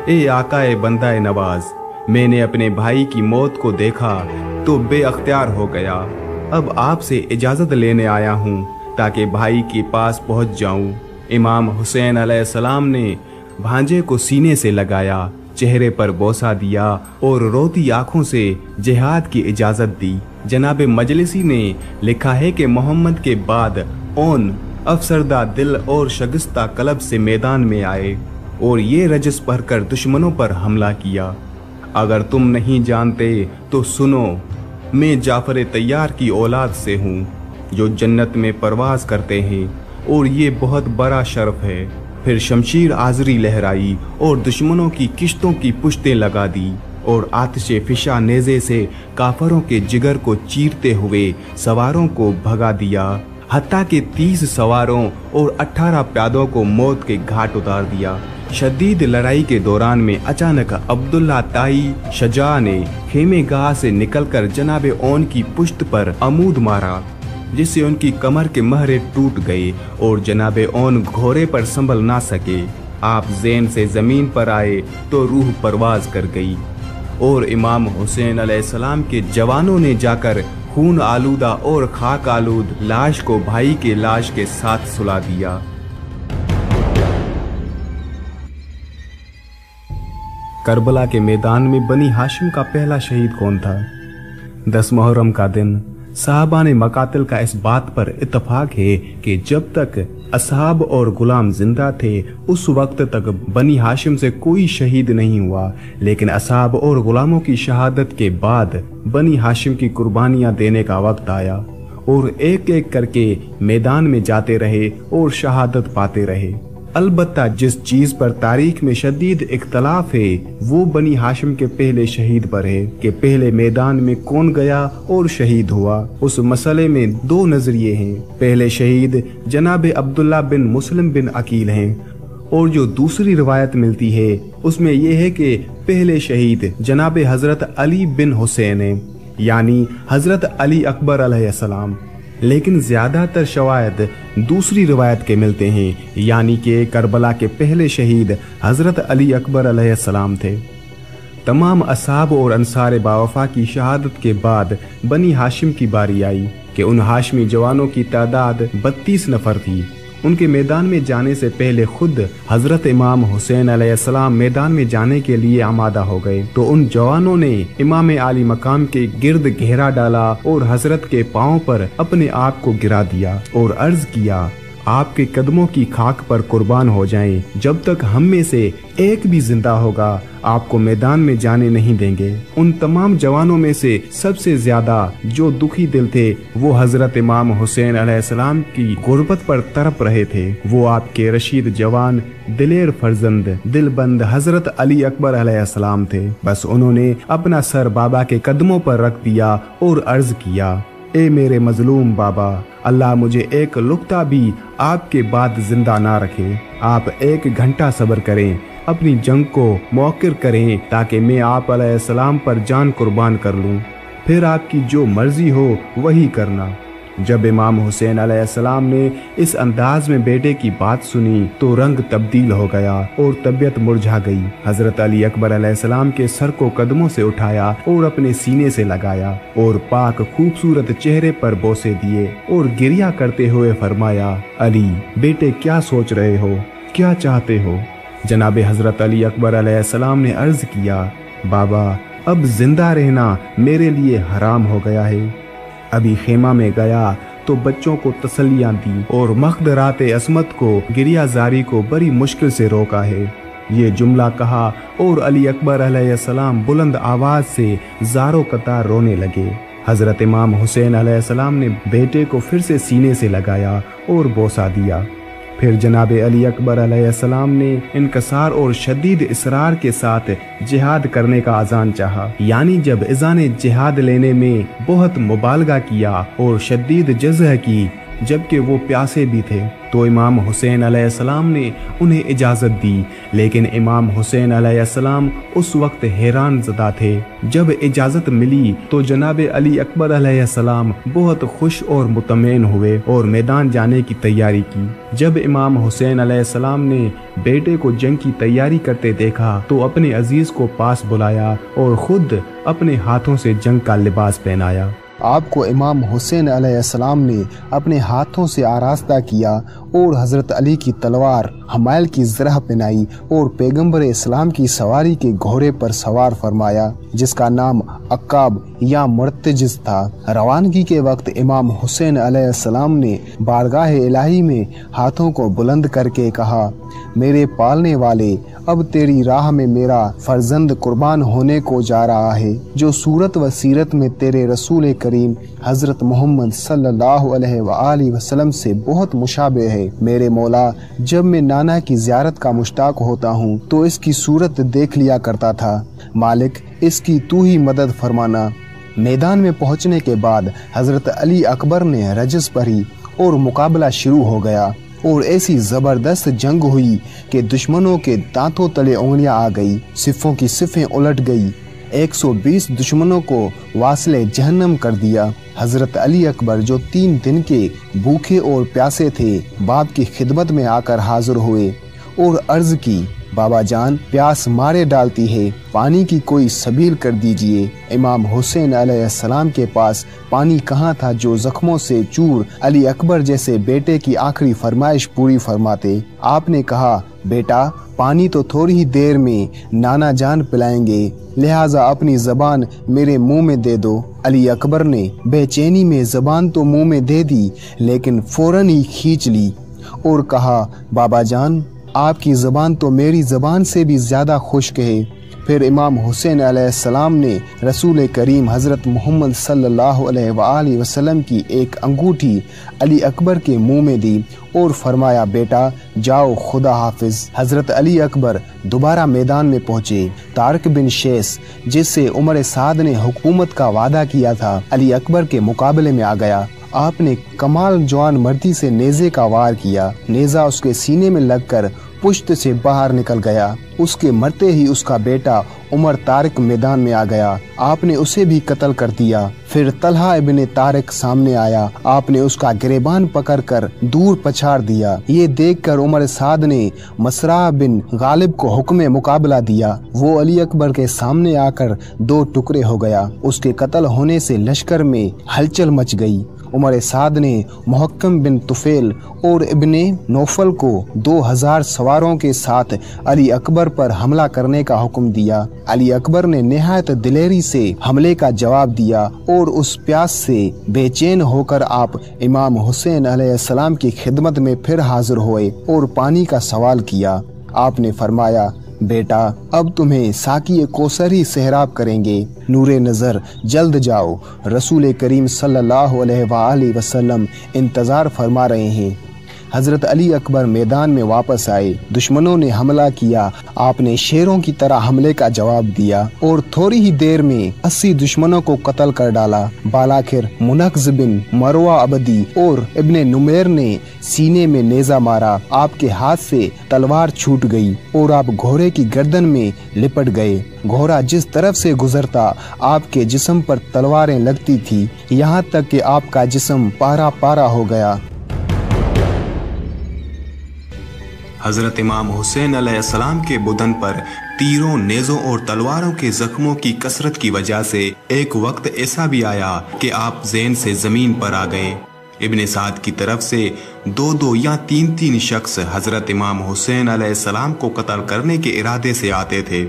ए आकाए बंदाए नवाज, मैंने अपने भाई की मौत को देखा तो बेअख्तियार हो गया। अब आपसे इजाज़त लेने आया हूँ ताकि भाई के पास पहुँच जाऊँ। इमाम हुसैन अलैहिस्सलाम ने भांजे को सीने से लगाया, चेहरे पर बोसा दिया और रोती आंखों से जिहाद की इजाज़त दी। जनाब मजलिसी ने लिखा है कि मोहम्मद के बाद ओन अफसरदा दिल और शगस्ता कलब से मैदान में आए और ये रजस भरकर दुश्मनों पर हमला किया। अगर तुम नहीं जानते तो सुनो, मैं जाफर तैयार की औलाद से हूँ जो जन्नत में परवाज करते हैं और ये बहुत बड़ा शर्फ है। फिर शमशीर आजरी लहराई और दुश्मनों की किश्तों की पुश्तें लगा दी और आतिशे फिशा नेज़े से काफरों के जिगर को चीरते हुए सवारों को भगा दिया, हत्ता के 30 सवारों और 18 प्यादों को मौत के घाट उतार दिया। शदीद लड़ाई के दौरान में अचानक अब्दुल्ला ताई शजा ने खेमे गाह से निकलकर जनाब ओन की पुश्त पर अमूद मारा, जिससे उनकी कमर के महरे टूट गए और जनाब ओन घोड़े पर संभल ना सके। आप ज़ैन से ज़मीन पर आए तो रूह परवाज कर गई और इमाम हुसैन अलैहिस्सलाम के जवानों ने जाकर खून आलूदा और खाक आलूद लाश को भाई के लाश के साथ सुला दिया। करबला के मैदान में बनी हाशिम का पहला शहीद कौन था? 10 मुहर्रम का दिन साहबा ने मकातिल का इस बात पर इत्तफाक है कि जब तक असहाब और गुलाम जिंदा थे उस वक्त तक बनी हाशिम से कोई शहीद नहीं हुआ, लेकिन असहाब और गुलामों की शहादत के बाद बनी हाशिम की कुर्बानियां देने का वक्त आया और एक एक करके मैदान में जाते रहे और शहादत पाते रहे। अलबत्ता जिस चीज पर तारीख में शदीद इख्तलाफ है वो बनी हाशिम के पहले शहीद पर है कि पहले मैदान में कौन गया और शहीद हुआ। उस मसले में 2 नजरिए हैं। पहले शहीद जनाब अब्दुल्ला बिन मुस्लिम बिन अकील हैं और जो दूसरी रिवायत मिलती है उसमें यह है कि पहले शहीद जनाब हजरत अली बिन हुसैन है, यानी हजरत अली अकबर अलैहिस्सलाम। लेकिन ज्यादातर शवायद दूसरी रिवायत के मिलते हैं, यानी कि करबला के पहले शहीद हजरत अली अकबर अलैहिस्सलाम थे। तमाम असहाब और अंसार बावफा की शहादत के बाद बनी हाशिम की बारी आई कि उन हाशमी जवानों की तादाद 32 नफर थी। उनके मैदान में जाने से पहले खुद हजरत इमाम हुसैन अलैहिस्सलाम मैदान में जाने के लिए आमादा हो गए, तो उन जवानों ने इमाम आली मकाम के गिर्द घेरा डाला और हजरत के पांव पर अपने आप को गिरा दिया और अर्ज किया, आपके कदमों की खाक पर कुर्बान हो जाएं, जब तक हम में से एक भी जिंदा होगा आपको मैदान में जाने नहीं देंगे। उन तमाम जवानों में से सबसे ज्यादा जो दुखी दिल थे वो हजरत इमाम हुसैन अलैहिस्सलाम की गुर्बत पर तड़प रहे थे। वो आपके रशीद जवान दिलेर फर्जंद दिलबंद हजरत अली अकबर अलैहिस्सलाम थे। बस उन्होंने अपना सर बाबा के कदमों पर रख दिया और अर्ज किया, ए मेरे मजलूम बाबा, अल्लाह मुझे एक लुक्ता भी आपके बाद जिंदा ना रखे। आप 1 घंटा सब्र करें, अपनी जंग को मौकिर करें ताकि मैं आप अलैहिस्सलाम पर जान कुर्बान कर लूं, फिर आपकी जो मर्जी हो वही करना। जब इमाम हुसैन अलैहिस्सलाम ने इस अंदाज में बेटे की बात सुनी तो रंग तब्दील हो गया और तबीयत मुरझा गई। हजरत अली अकबर अलैहिस्सलाम के सर को कदमों से उठाया और अपने सीने से लगाया और पाक खूबसूरत चेहरे पर बोसे दिए और गिरिया करते हुए फरमाया, अली बेटे क्या सोच रहे हो, क्या चाहते हो? जनाब हजरत अली अकबर अलैहिस्सलाम ने अर्ज किया, बाबा अब जिंदा रहना मेरे लिए हराम हो गया है। अभी खेमा में गया तो बच्चों को तसल्लियां दी और मखदरात असमत को गिरियाजारी को बड़ी मुश्किल से रोका है। ये जुमला कहा और अली अकबर अलैहिस्सलाम बुलंद आवाज से ज़ारो कतार रोने लगे। हजरत इमाम हुसैन अलैहिस्सलाम ने बेटे को फिर से सीने से लगाया और बोसा दिया। پھر جناب علی اکبر علیہ السلام نے انکسار اور شدید اصرار کے ساتھ جہاد کرنے کا اذان چاہا، یعنی جب اذان جہاد لینے میں بہت مبالغہ کیا اور شدید جزع کی جبکہ وہ پیاسے بھی تھے، تو امام حسین علیہ السلام نے انہیں اجازت دی، لیکن امام حسین علیہ السلام اس وقت حیران زدہ تھے۔ جب اجازت ملی تو جناب علی اکبر علیہ السلام بہت خوش اور مطمئن ہوئے اور میدان جانے کی تیاری کی۔ جب امام حسین علیہ السلام نے بیٹے کو جنگ کی تیاری کرتے دیکھا تو اپنے عزیز کو پاس بلایا اور خود اپنے ہاتھوں سے جنگ کا لباس پہنایا۔ آپ کو امام حسین علیہ السلام نے اپنے ہاتھوں سے آراستہ کیا اور حضرت علی کی تلوار حمائل کی زرہ پہنائی اور پیغمبر اسلام کی سواری کے گھوڑے پر سوار فرمایا، جس کا نام عقاب یا مرتجز تھا۔ روانگی کے وقت امام حسین علیہ السلام نے بارگاہ الہی میں ہاتھوں کو بلند کر کے کہا، میرے پالنے والے، اب تیری راہ میں میرا فرزند قربان ہونے کو جا رہا ہے، جو صورت و سیرت میں تیرے رسول کریم حضرت محمد صلی اللہ علیہ وآلہ وسلم سے بہت مشابہ ہے۔ میرے مولا، جب میں نانا کی زیارت کا مشتاق ہوتا ہوں تو اس کی صورت دیکھ لیا کرتا تھا۔ مالک، اس کی تو ہی مدد فرمانا۔ میدان میں پہنچنے کے بعد حضرت علی اکبر نے رجس پڑھی اور مقابلہ شروع ہو گیا اور ایسی زبردست جنگ ہوئی کہ دشمنوں کے دانتوں تلے انگلیاں آ گئی، صفوں کی صفیں الٹ گئی، 120 دشمنوں کو واصل جہنم کر دیا۔ حضرت علی اکبر جو 3 دن کے بھوکے اور پیاسے تھے، باپ کی خدمت میں آ کر حاضر ہوئے اور عرض کی، بابا جان، پیاس مارے ڈالتی ہے، پانی کی کوئی سبیل کر دیجئے۔ امام حسین علیہ السلام کے پاس پانی کہاں تھا جو زخموں سے چور علی اکبر جیسے بیٹے کی آخری فرمائش پوری فرماتے۔ آپ نے کہا، بیٹا، پانی تو تھوڑی ہی دیر میں نانا جان پلائیں گے، لہٰذا اپنی زبان میرے منہ میں دے دو۔ علی اکبر نے بے چینی میں زبان تو منہ میں دے دی، لیکن فوراً ہی کھینچ لی اور کہا، بابا جان، آپ کی زبان تو میری زبان سے بھی زیادہ خشک ہے۔ پھر امام حسین علیہ السلام نے رسول کریم حضرت محمد صلی اللہ علیہ وآلہ وسلم کی ایک انگوٹھی علی اکبر کے منہ میں دی اور فرمایا، بیٹا جاؤ، خدا حافظ۔ حضرت علی اکبر دوبارہ میدان میں پہنچے۔ طارق بن شیس، جس سے عمر سعد نے حکومت کا وعدہ کیا تھا، علی اکبر کے مقابلے میں آ گیا۔ آپ نے کمال جوان مردی سے نیزے کا وار کیا، نیزہ اس کے سینے میں لگ کر پشت سے باہر نکل گیا۔ اس کے مرتے ہی اس کا بیٹا عمر طارق میدان میں آ گیا، آپ نے اسے بھی قتل کر دیا۔ پھر طلحہ ابن طارق سامنے آیا، آپ نے اس کا گریبان پکڑ کر دور پچھاڑ دیا۔ یہ دیکھ کر عمر سعد نے مسرع بن غالب کو حکم مقابلہ دیا، وہ علی اکبر کے سامنے آ کر 2 ٹکڑے ہو گیا۔ اس کے قتل ہونے سے لشکر میں ہلچل مچ گئی۔ عمر سعد نے محکم بن طفیل اور ابن نوفل کو 2000 سواروں کے ساتھ علی اکبر پر حملہ کرنے کا حکم دیا۔ علی اکبر نے نہایت دلیری سے حملے کا جواب دیا اور اس پیاس سے بے چین ہو کر آپ امام حسین علیہ السلام کی خدمت میں پھر حاضر ہوئے اور پانی کا سوال کیا۔ آپ نے فرمایا، بیٹا، اب تمہیں ساقی کوثر ہی سحراب کریں گے، نور نظر جلد جاؤ، رسول کریم صلی اللہ علیہ وآلہ وسلم انتظار فرما رہے ہیں۔ حضرت علی اکبر میدان میں واپس آئے، دشمنوں نے حملہ کیا، آپ نے شیروں کی طرح حملے کا جواب دیا اور تھوڑی ہی دیر میں 80 دشمنوں کو قتل کر ڈالا۔ بالاخر منقذ بن مروہ عبدی اور ابن نمیر نے سینے میں نیزہ مارا، آپ کے ہاتھ سے تلوار چھوٹ گئی اور آپ گھوڑے کی گردن میں لپٹ گئے۔ گھوڑا جس طرف سے گزرتا آپ کے جسم پر تلواریں لگتی تھی، یہاں تک کہ آپ کا جسم پارا پارا ہو گیا۔ حضرت امام حسین علیہ السلام کے بدن پر تیروں، نیزوں اور تلواروں کے زخموں کی کثرت کی وجہ سے ایک وقت ایسا بھی آیا کہ آپ زین سے زمین پر آ گئے۔ ابن سعد کی طرف سے 2 یا 3 شخص حضرت امام حسین علیہ السلام کو قتل کرنے کے ارادے سے آتے تھے،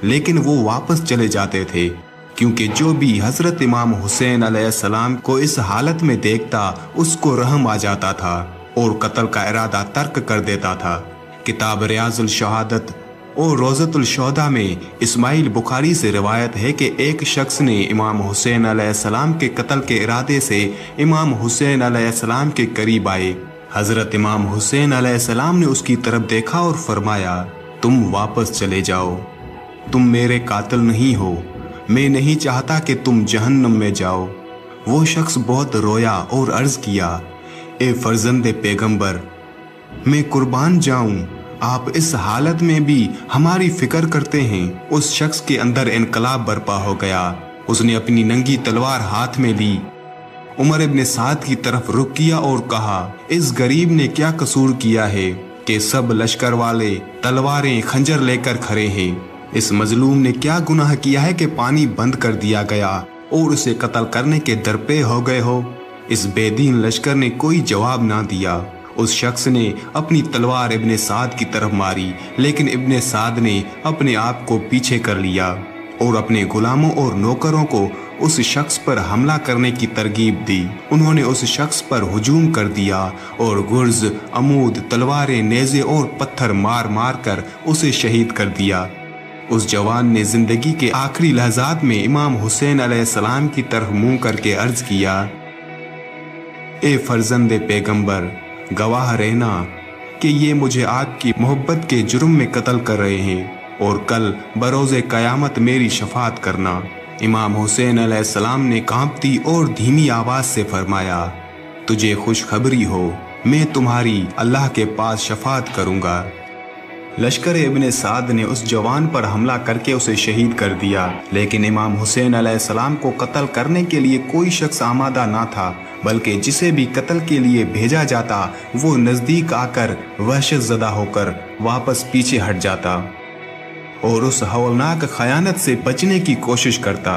لیکن وہ واپس چلے جاتے تھے، کیونکہ جو بھی حضرت امام حسین علیہ السلام کو اس حالت میں دیکھتا اس کو رحم آ جاتا تھا اور قتل کا ارادہ ترک کر دیتا تھا۔ کتاب ریاض الشہادت اور روضۃ الشہداء میں اسماعیل بخاری سے روایت ہے کہ ایک شخص نے امام حسین علیہ السلام کے قتل کے ارادے سے امام حسین علیہ السلام کے قریب آئے۔ हजरत इमाम हुसैन अलैहिस्सलाम ने उसकी तरफ देखा और फरमाया, तुम वापस चले जाओ, तुम मेरे कातिल नहीं हो, मैं नहीं चाहता कि तुम जहन्नम में जाओ। वो शख्स बहुत रोया और अर्ज किया, ए फर्जंदे पैगंबर, मैं कुर्बान जाऊं, आप इस हालत में भी हमारी फिक्र करते हैं। उस शख्स के अंदर इनकलाब बर्पा हो गया। उसने अपनी नंगी तलवार हाथ में ली, उमर इब्न साद की तरफ रुख किया और कहा, इस गरीब ने क्या कसूर किया है कि सब लश्कर वाले तलवारें खंजर लेकर खड़े हैं। इस मजलूम ने क्या गुनाह किया है कि पानी बंद कर दिया गया और उसे कत्ल करने के दरपे हो गए हो। इस बेदीन लश्कर ने कोई जवाब ना दिया। उस शख्स ने अपनी तलवार इब्ने साद की तरफ मारी, लेकिन इब्ने साद ने अपने आप को पीछे कर लिया और अपने गुलामों और नौकरों को उस शख्स पर हमला करने की तरगीब दी। उन्होंने उस शख्स पर हुजूम कर दिया और गुर्ज, अमूद, तलवारें, नेज़े और पत्थर मार मार कर उसे शहीद कर दिया। उस जवान ने जिंदगी के आखिरी लहजात में इमाम हुसैन अलैहिस्सलाम की तरफ मुंह करके अर्ज किया, ए फर्जंदे पैगंबर, गवाह रहना कि ये मुझे आपकी मोहब्बत के जुर्म में कत्ल कर रहे हैं और कल बरोज़े क़यामत मेरी शफाअत करना। इमाम हुसैन अलैहिस्सलाम ने कांपती और धीमी आवाज से फरमाया, तुझे खुशखबरी हो, मैं तुम्हारी अल्लाह के पास शफाअत करूंगा। लश्कर इब्ने साद ने उस जवान पर हमला करके उसे शहीद कर दिया, लेकिन इमाम हुसैन अलैहिस्सलाम को कत्ल करने के लिए कोई शख्स आमादा ना था, बल्कि जिसे भी कत्ल के लिए भेजा जाता वो नजदीक आकर वहशत ज़दा होकर वापस पीछे हट जाता और उस हौलनाक खयानत से बचने की कोशिश करता।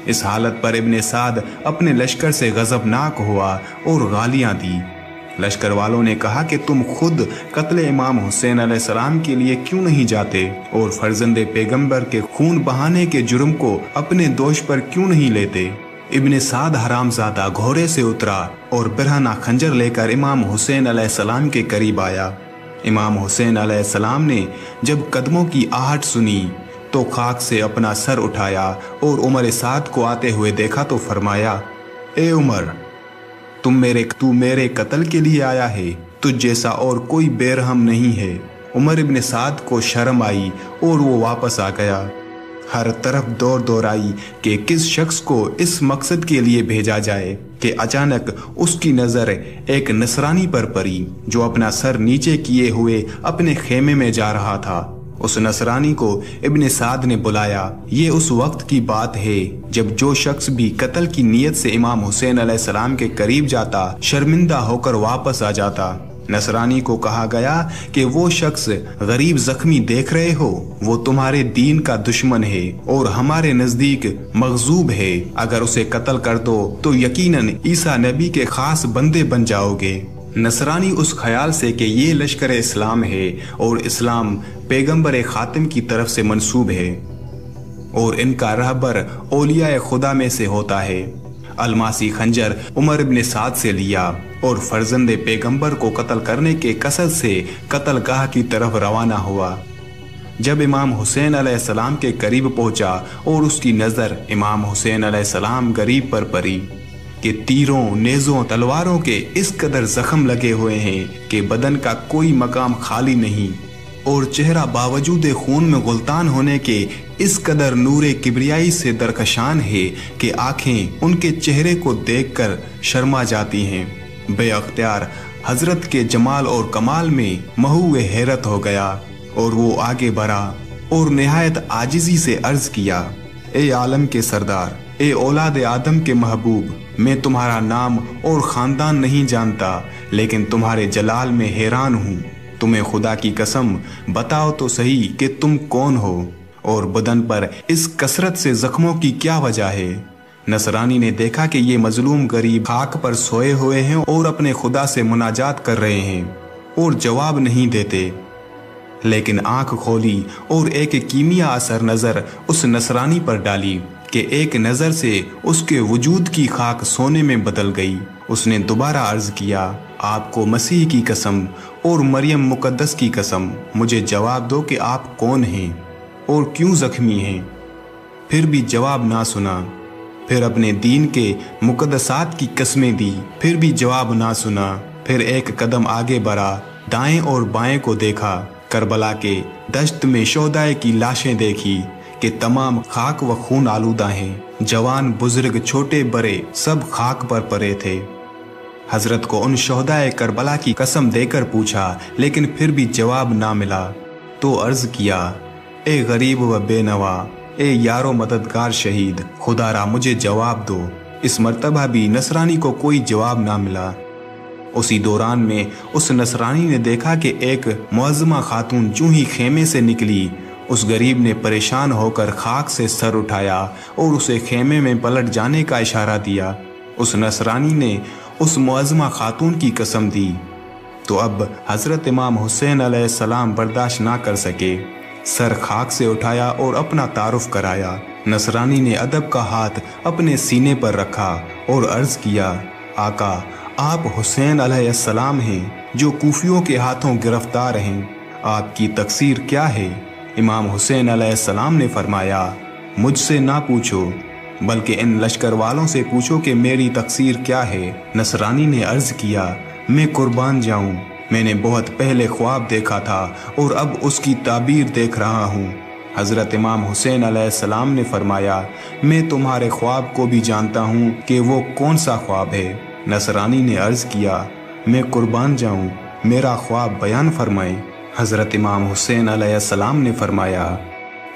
इस हालत पर इब्ने साद अपने लश्कर से गजबनाक हुआ और गालियां दी। लश्कर वालों ने कहा कि तुम खुद कत्ल इमाम हुसैन अलैहिस्सलाम के लिए क्यों नहीं जाते और फर्जंदे पैगंबर के खून बहाने के जुर्म को अपने दोष पर क्यों नहीं लेते। इब्ने साद हरामजादा घोड़े से उतरा और बिरहना खंजर लेकर इमाम हुसैन अलैहिस्सलाम के करीब आया। इमाम हुसैन अलैहिस्सलाम ने जब कदमों की आहट सुनी तो खाक से अपना सर उठाया और उमर साद को आते हुए देखा तो फरमाया, ए उमर, तू मेरे कत्ल के लिए आया है, तुझ जैसा और कोई बेरहम नहीं है। उमर इब्ने साद को शर्म आई और वो वापस आ गया। हर तरफ दौड़ आई कि किस शख्स को इस मकसद के लिए भेजा जाए कि अचानक उसकी नजर एक नसरानी पर पड़ी जो अपना सर नीचे किए हुए अपने खेमे में जा रहा था। उस नसरानी को इब्ने साद ने बुलाया। ये उस वक्त की बात है जब जो शख्स भी कत्ल की नीयत से इमाम हुसैन अलैहिस्सलाम के करीब जाता शर्मिंदा होकर वापस आ जाता। नसरानी को कहा गया कि वो शख्स गरीब जख्मी देख रहे हो, वो तुम्हारे दीन का दुश्मन है और हमारे नजदीक मगजूब है। अगर उसे कत्ल कर दो तो यकीनन ईसा नबी के खास बंदे बन जाओगे। नसरानी उस ख्याल से कि ये लश्कर इस्लाम है और इस्लाम पैगंबर खातिम की तरफ से मंसूब है और इनका रहबर औलिया खुदा में से होता है, अलमासी खंजर उमर इब्ने साद से लिया और फर्जंदे पैगंबर को कत्ल करने के कसद से कत्लगाह की तरफ रवाना हुआ। जब इमाम हुसैन अलैहिस्सलाम के करीब पहुंचा और उसकी नजर इमाम हुसैन अलैहिस्सलाम गरीब पर पड़ी कि तीरों, नेज़ों, तलवारों के इस कदर जख्म लगे हुए हैं कि बदन का कोई मकाम खाली नहीं और चेहरा बावजूद खून में गुलतान होने के इस कदर नूरे किबरियाई से दरकशान है कि आंखें उनके चेहरे को देखकर शर्मा जाती हैं। बेअख्तियार हजरत के जमाल और कमाल में महूए हैरत हो गया और वो आगे बढ़ा और निहायत आजिजी से अर्ज किया, ए आलम के सरदार, ए औलाद आदम के महबूब, मैं तुम्हारा नाम और खानदान नहीं जानता, लेकिन तुम्हारे जलाल में हैरान हूँ। तुम्हें खुदा की कसम बताओ तो सही कि तुम कौन हो और बदन पर इस कसरत से जख्मों की क्या वजह है। नसरानी ने देखा कि ये मजलूम गरीब खाक पर सोए हुए हैं और अपने खुदा से मुनाजात कर रहे हैं और जवाब नहीं देते, लेकिन आंख खोली और एक कीमिया असर नजर उस नसरानी पर डाली कि एक नजर से उसके वजूद की खाक सोने में बदल गई। उसने दोबारा अर्ज किया, आपको मसीह की कसम और मरियम मुकद्दस की कसम, मुझे जवाब दो कि आप कौन हैं और क्यों जख्मी हैं। फिर भी जवाब ना सुना। फिर अपने दीन के मुकद्दसात की कस्में दी, फिर भी जवाब ना सुना। फिर एक कदम आगे बढ़ा, दाएं और बाएं को देखा। करबला के दश्त में शोहदाए की लाशें देखी कि तमाम खाक व खून आलूदा हैं। जवान बुजुर्ग छोटे बड़े सब खाक पर पड़े थे। हजरत को उन शोहदाए करबला की कसम देकर पूछा, लेकिन फिर भी जवाब ना मिला। तो अर्ज किया, ए गरीब व बेनवा, ए यारो मददगार शहीद, खुदारा मुझे जवाब दो। इस मर्तबा भी नसरानी को कोई जवाब ना मिला। उसी दौरान में उस नसरानी ने देखा कि एक मुअज़्ज़मा खातून जूं ही खेमे से निकली, उस गरीब ने परेशान होकर खाक से सर उठाया और उसे खेमे में पलट जाने का इशारा दिया। उस नसरानी ने उस मुअज़्ज़मा खातून की कसम दी। तो अब हज़रत इमाम हुसैन अलैहिस्सलाम बर्दाश्त ना कर सके, सर खाक से उठाया और अपना तारुफ कराया। नसरानी ने अदब का हाथ अपने सीने पर रखा और अर्ज किया, आका आप हुसैन अलैहिस्सलाम हैं जो कूफियों के हाथों गिरफ्तार हैं, आपकी तकसीर क्या है? इमाम हुसैन अलैहिस्सलाम ने फरमाया, मुझसे ना पूछो बल्कि इन लश्कर वालों से पूछो कि मेरी तकसीर क्या है। नसरानी ने अर्ज किया, मैं कुर्बान जाऊं, मैंने बहुत पहले ख्वाब देखा था और अब उसकी ताबीर देख रहा हूँ। हज़रत इमाम हुसैन अलैहिस्सलाम ने फरमाया, मैं तुम्हारे ख्वाब को भी जानता हूँ कि वो कौन सा ख्वाब है। नसरानी ने अर्ज किया, मैं कुर्बान जाऊँ, मेरा ख्वाब बयान फरमाएं। हज़रत इमाम हुसैन अलैहिस्सलाम ने फरमाया,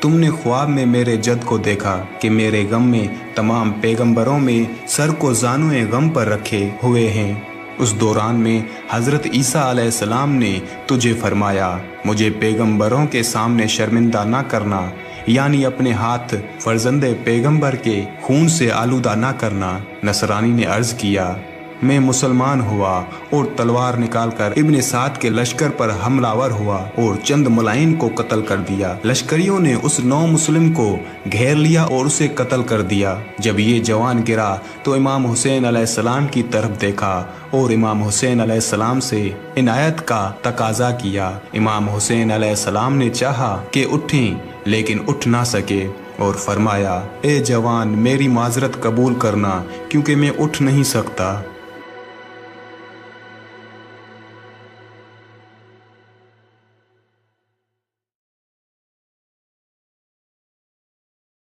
तुमने ख्वाब में मेरे जद को देखा कि मेरे गम में तमाम पैगंबरों में सर को ज़ानुए गम पर रखे हुए हैं। उस दौरान में हज़रत ईसा अलैहिस्सलाम ने तुझे फरमाया, मुझे पैगंबरों के सामने शर्मिंदा ना करना, यानी अपने हाथ फर्जंदे पैगंबर के खून से आलूदा ना करना। नसरानी ने अर्ज किया, मैं मुसलमान हुआ और तलवार निकालकर इब्ने साद के लश्कर पर हमलावर हुआ और चंद मुलाइन को कत्ल कर दिया। लश्करियों ने उस नौ मुस्लिम को घेर लिया और उसे कत्ल कर दिया। जब ये जवान गिरा तो इमाम हुसैन अलैहिस्सलाम की तरफ देखा और इमाम हुसैन अलैहिस्सलाम से इनायत का तकाजा किया। इमाम हुसैन अलैहिस्सलाम ने चाहा कि उठें, लेकिन उठ ना सके और फरमाया, ए जवान मेरी माजरत कबूल करना क्योंकि मैं उठ नहीं सकता।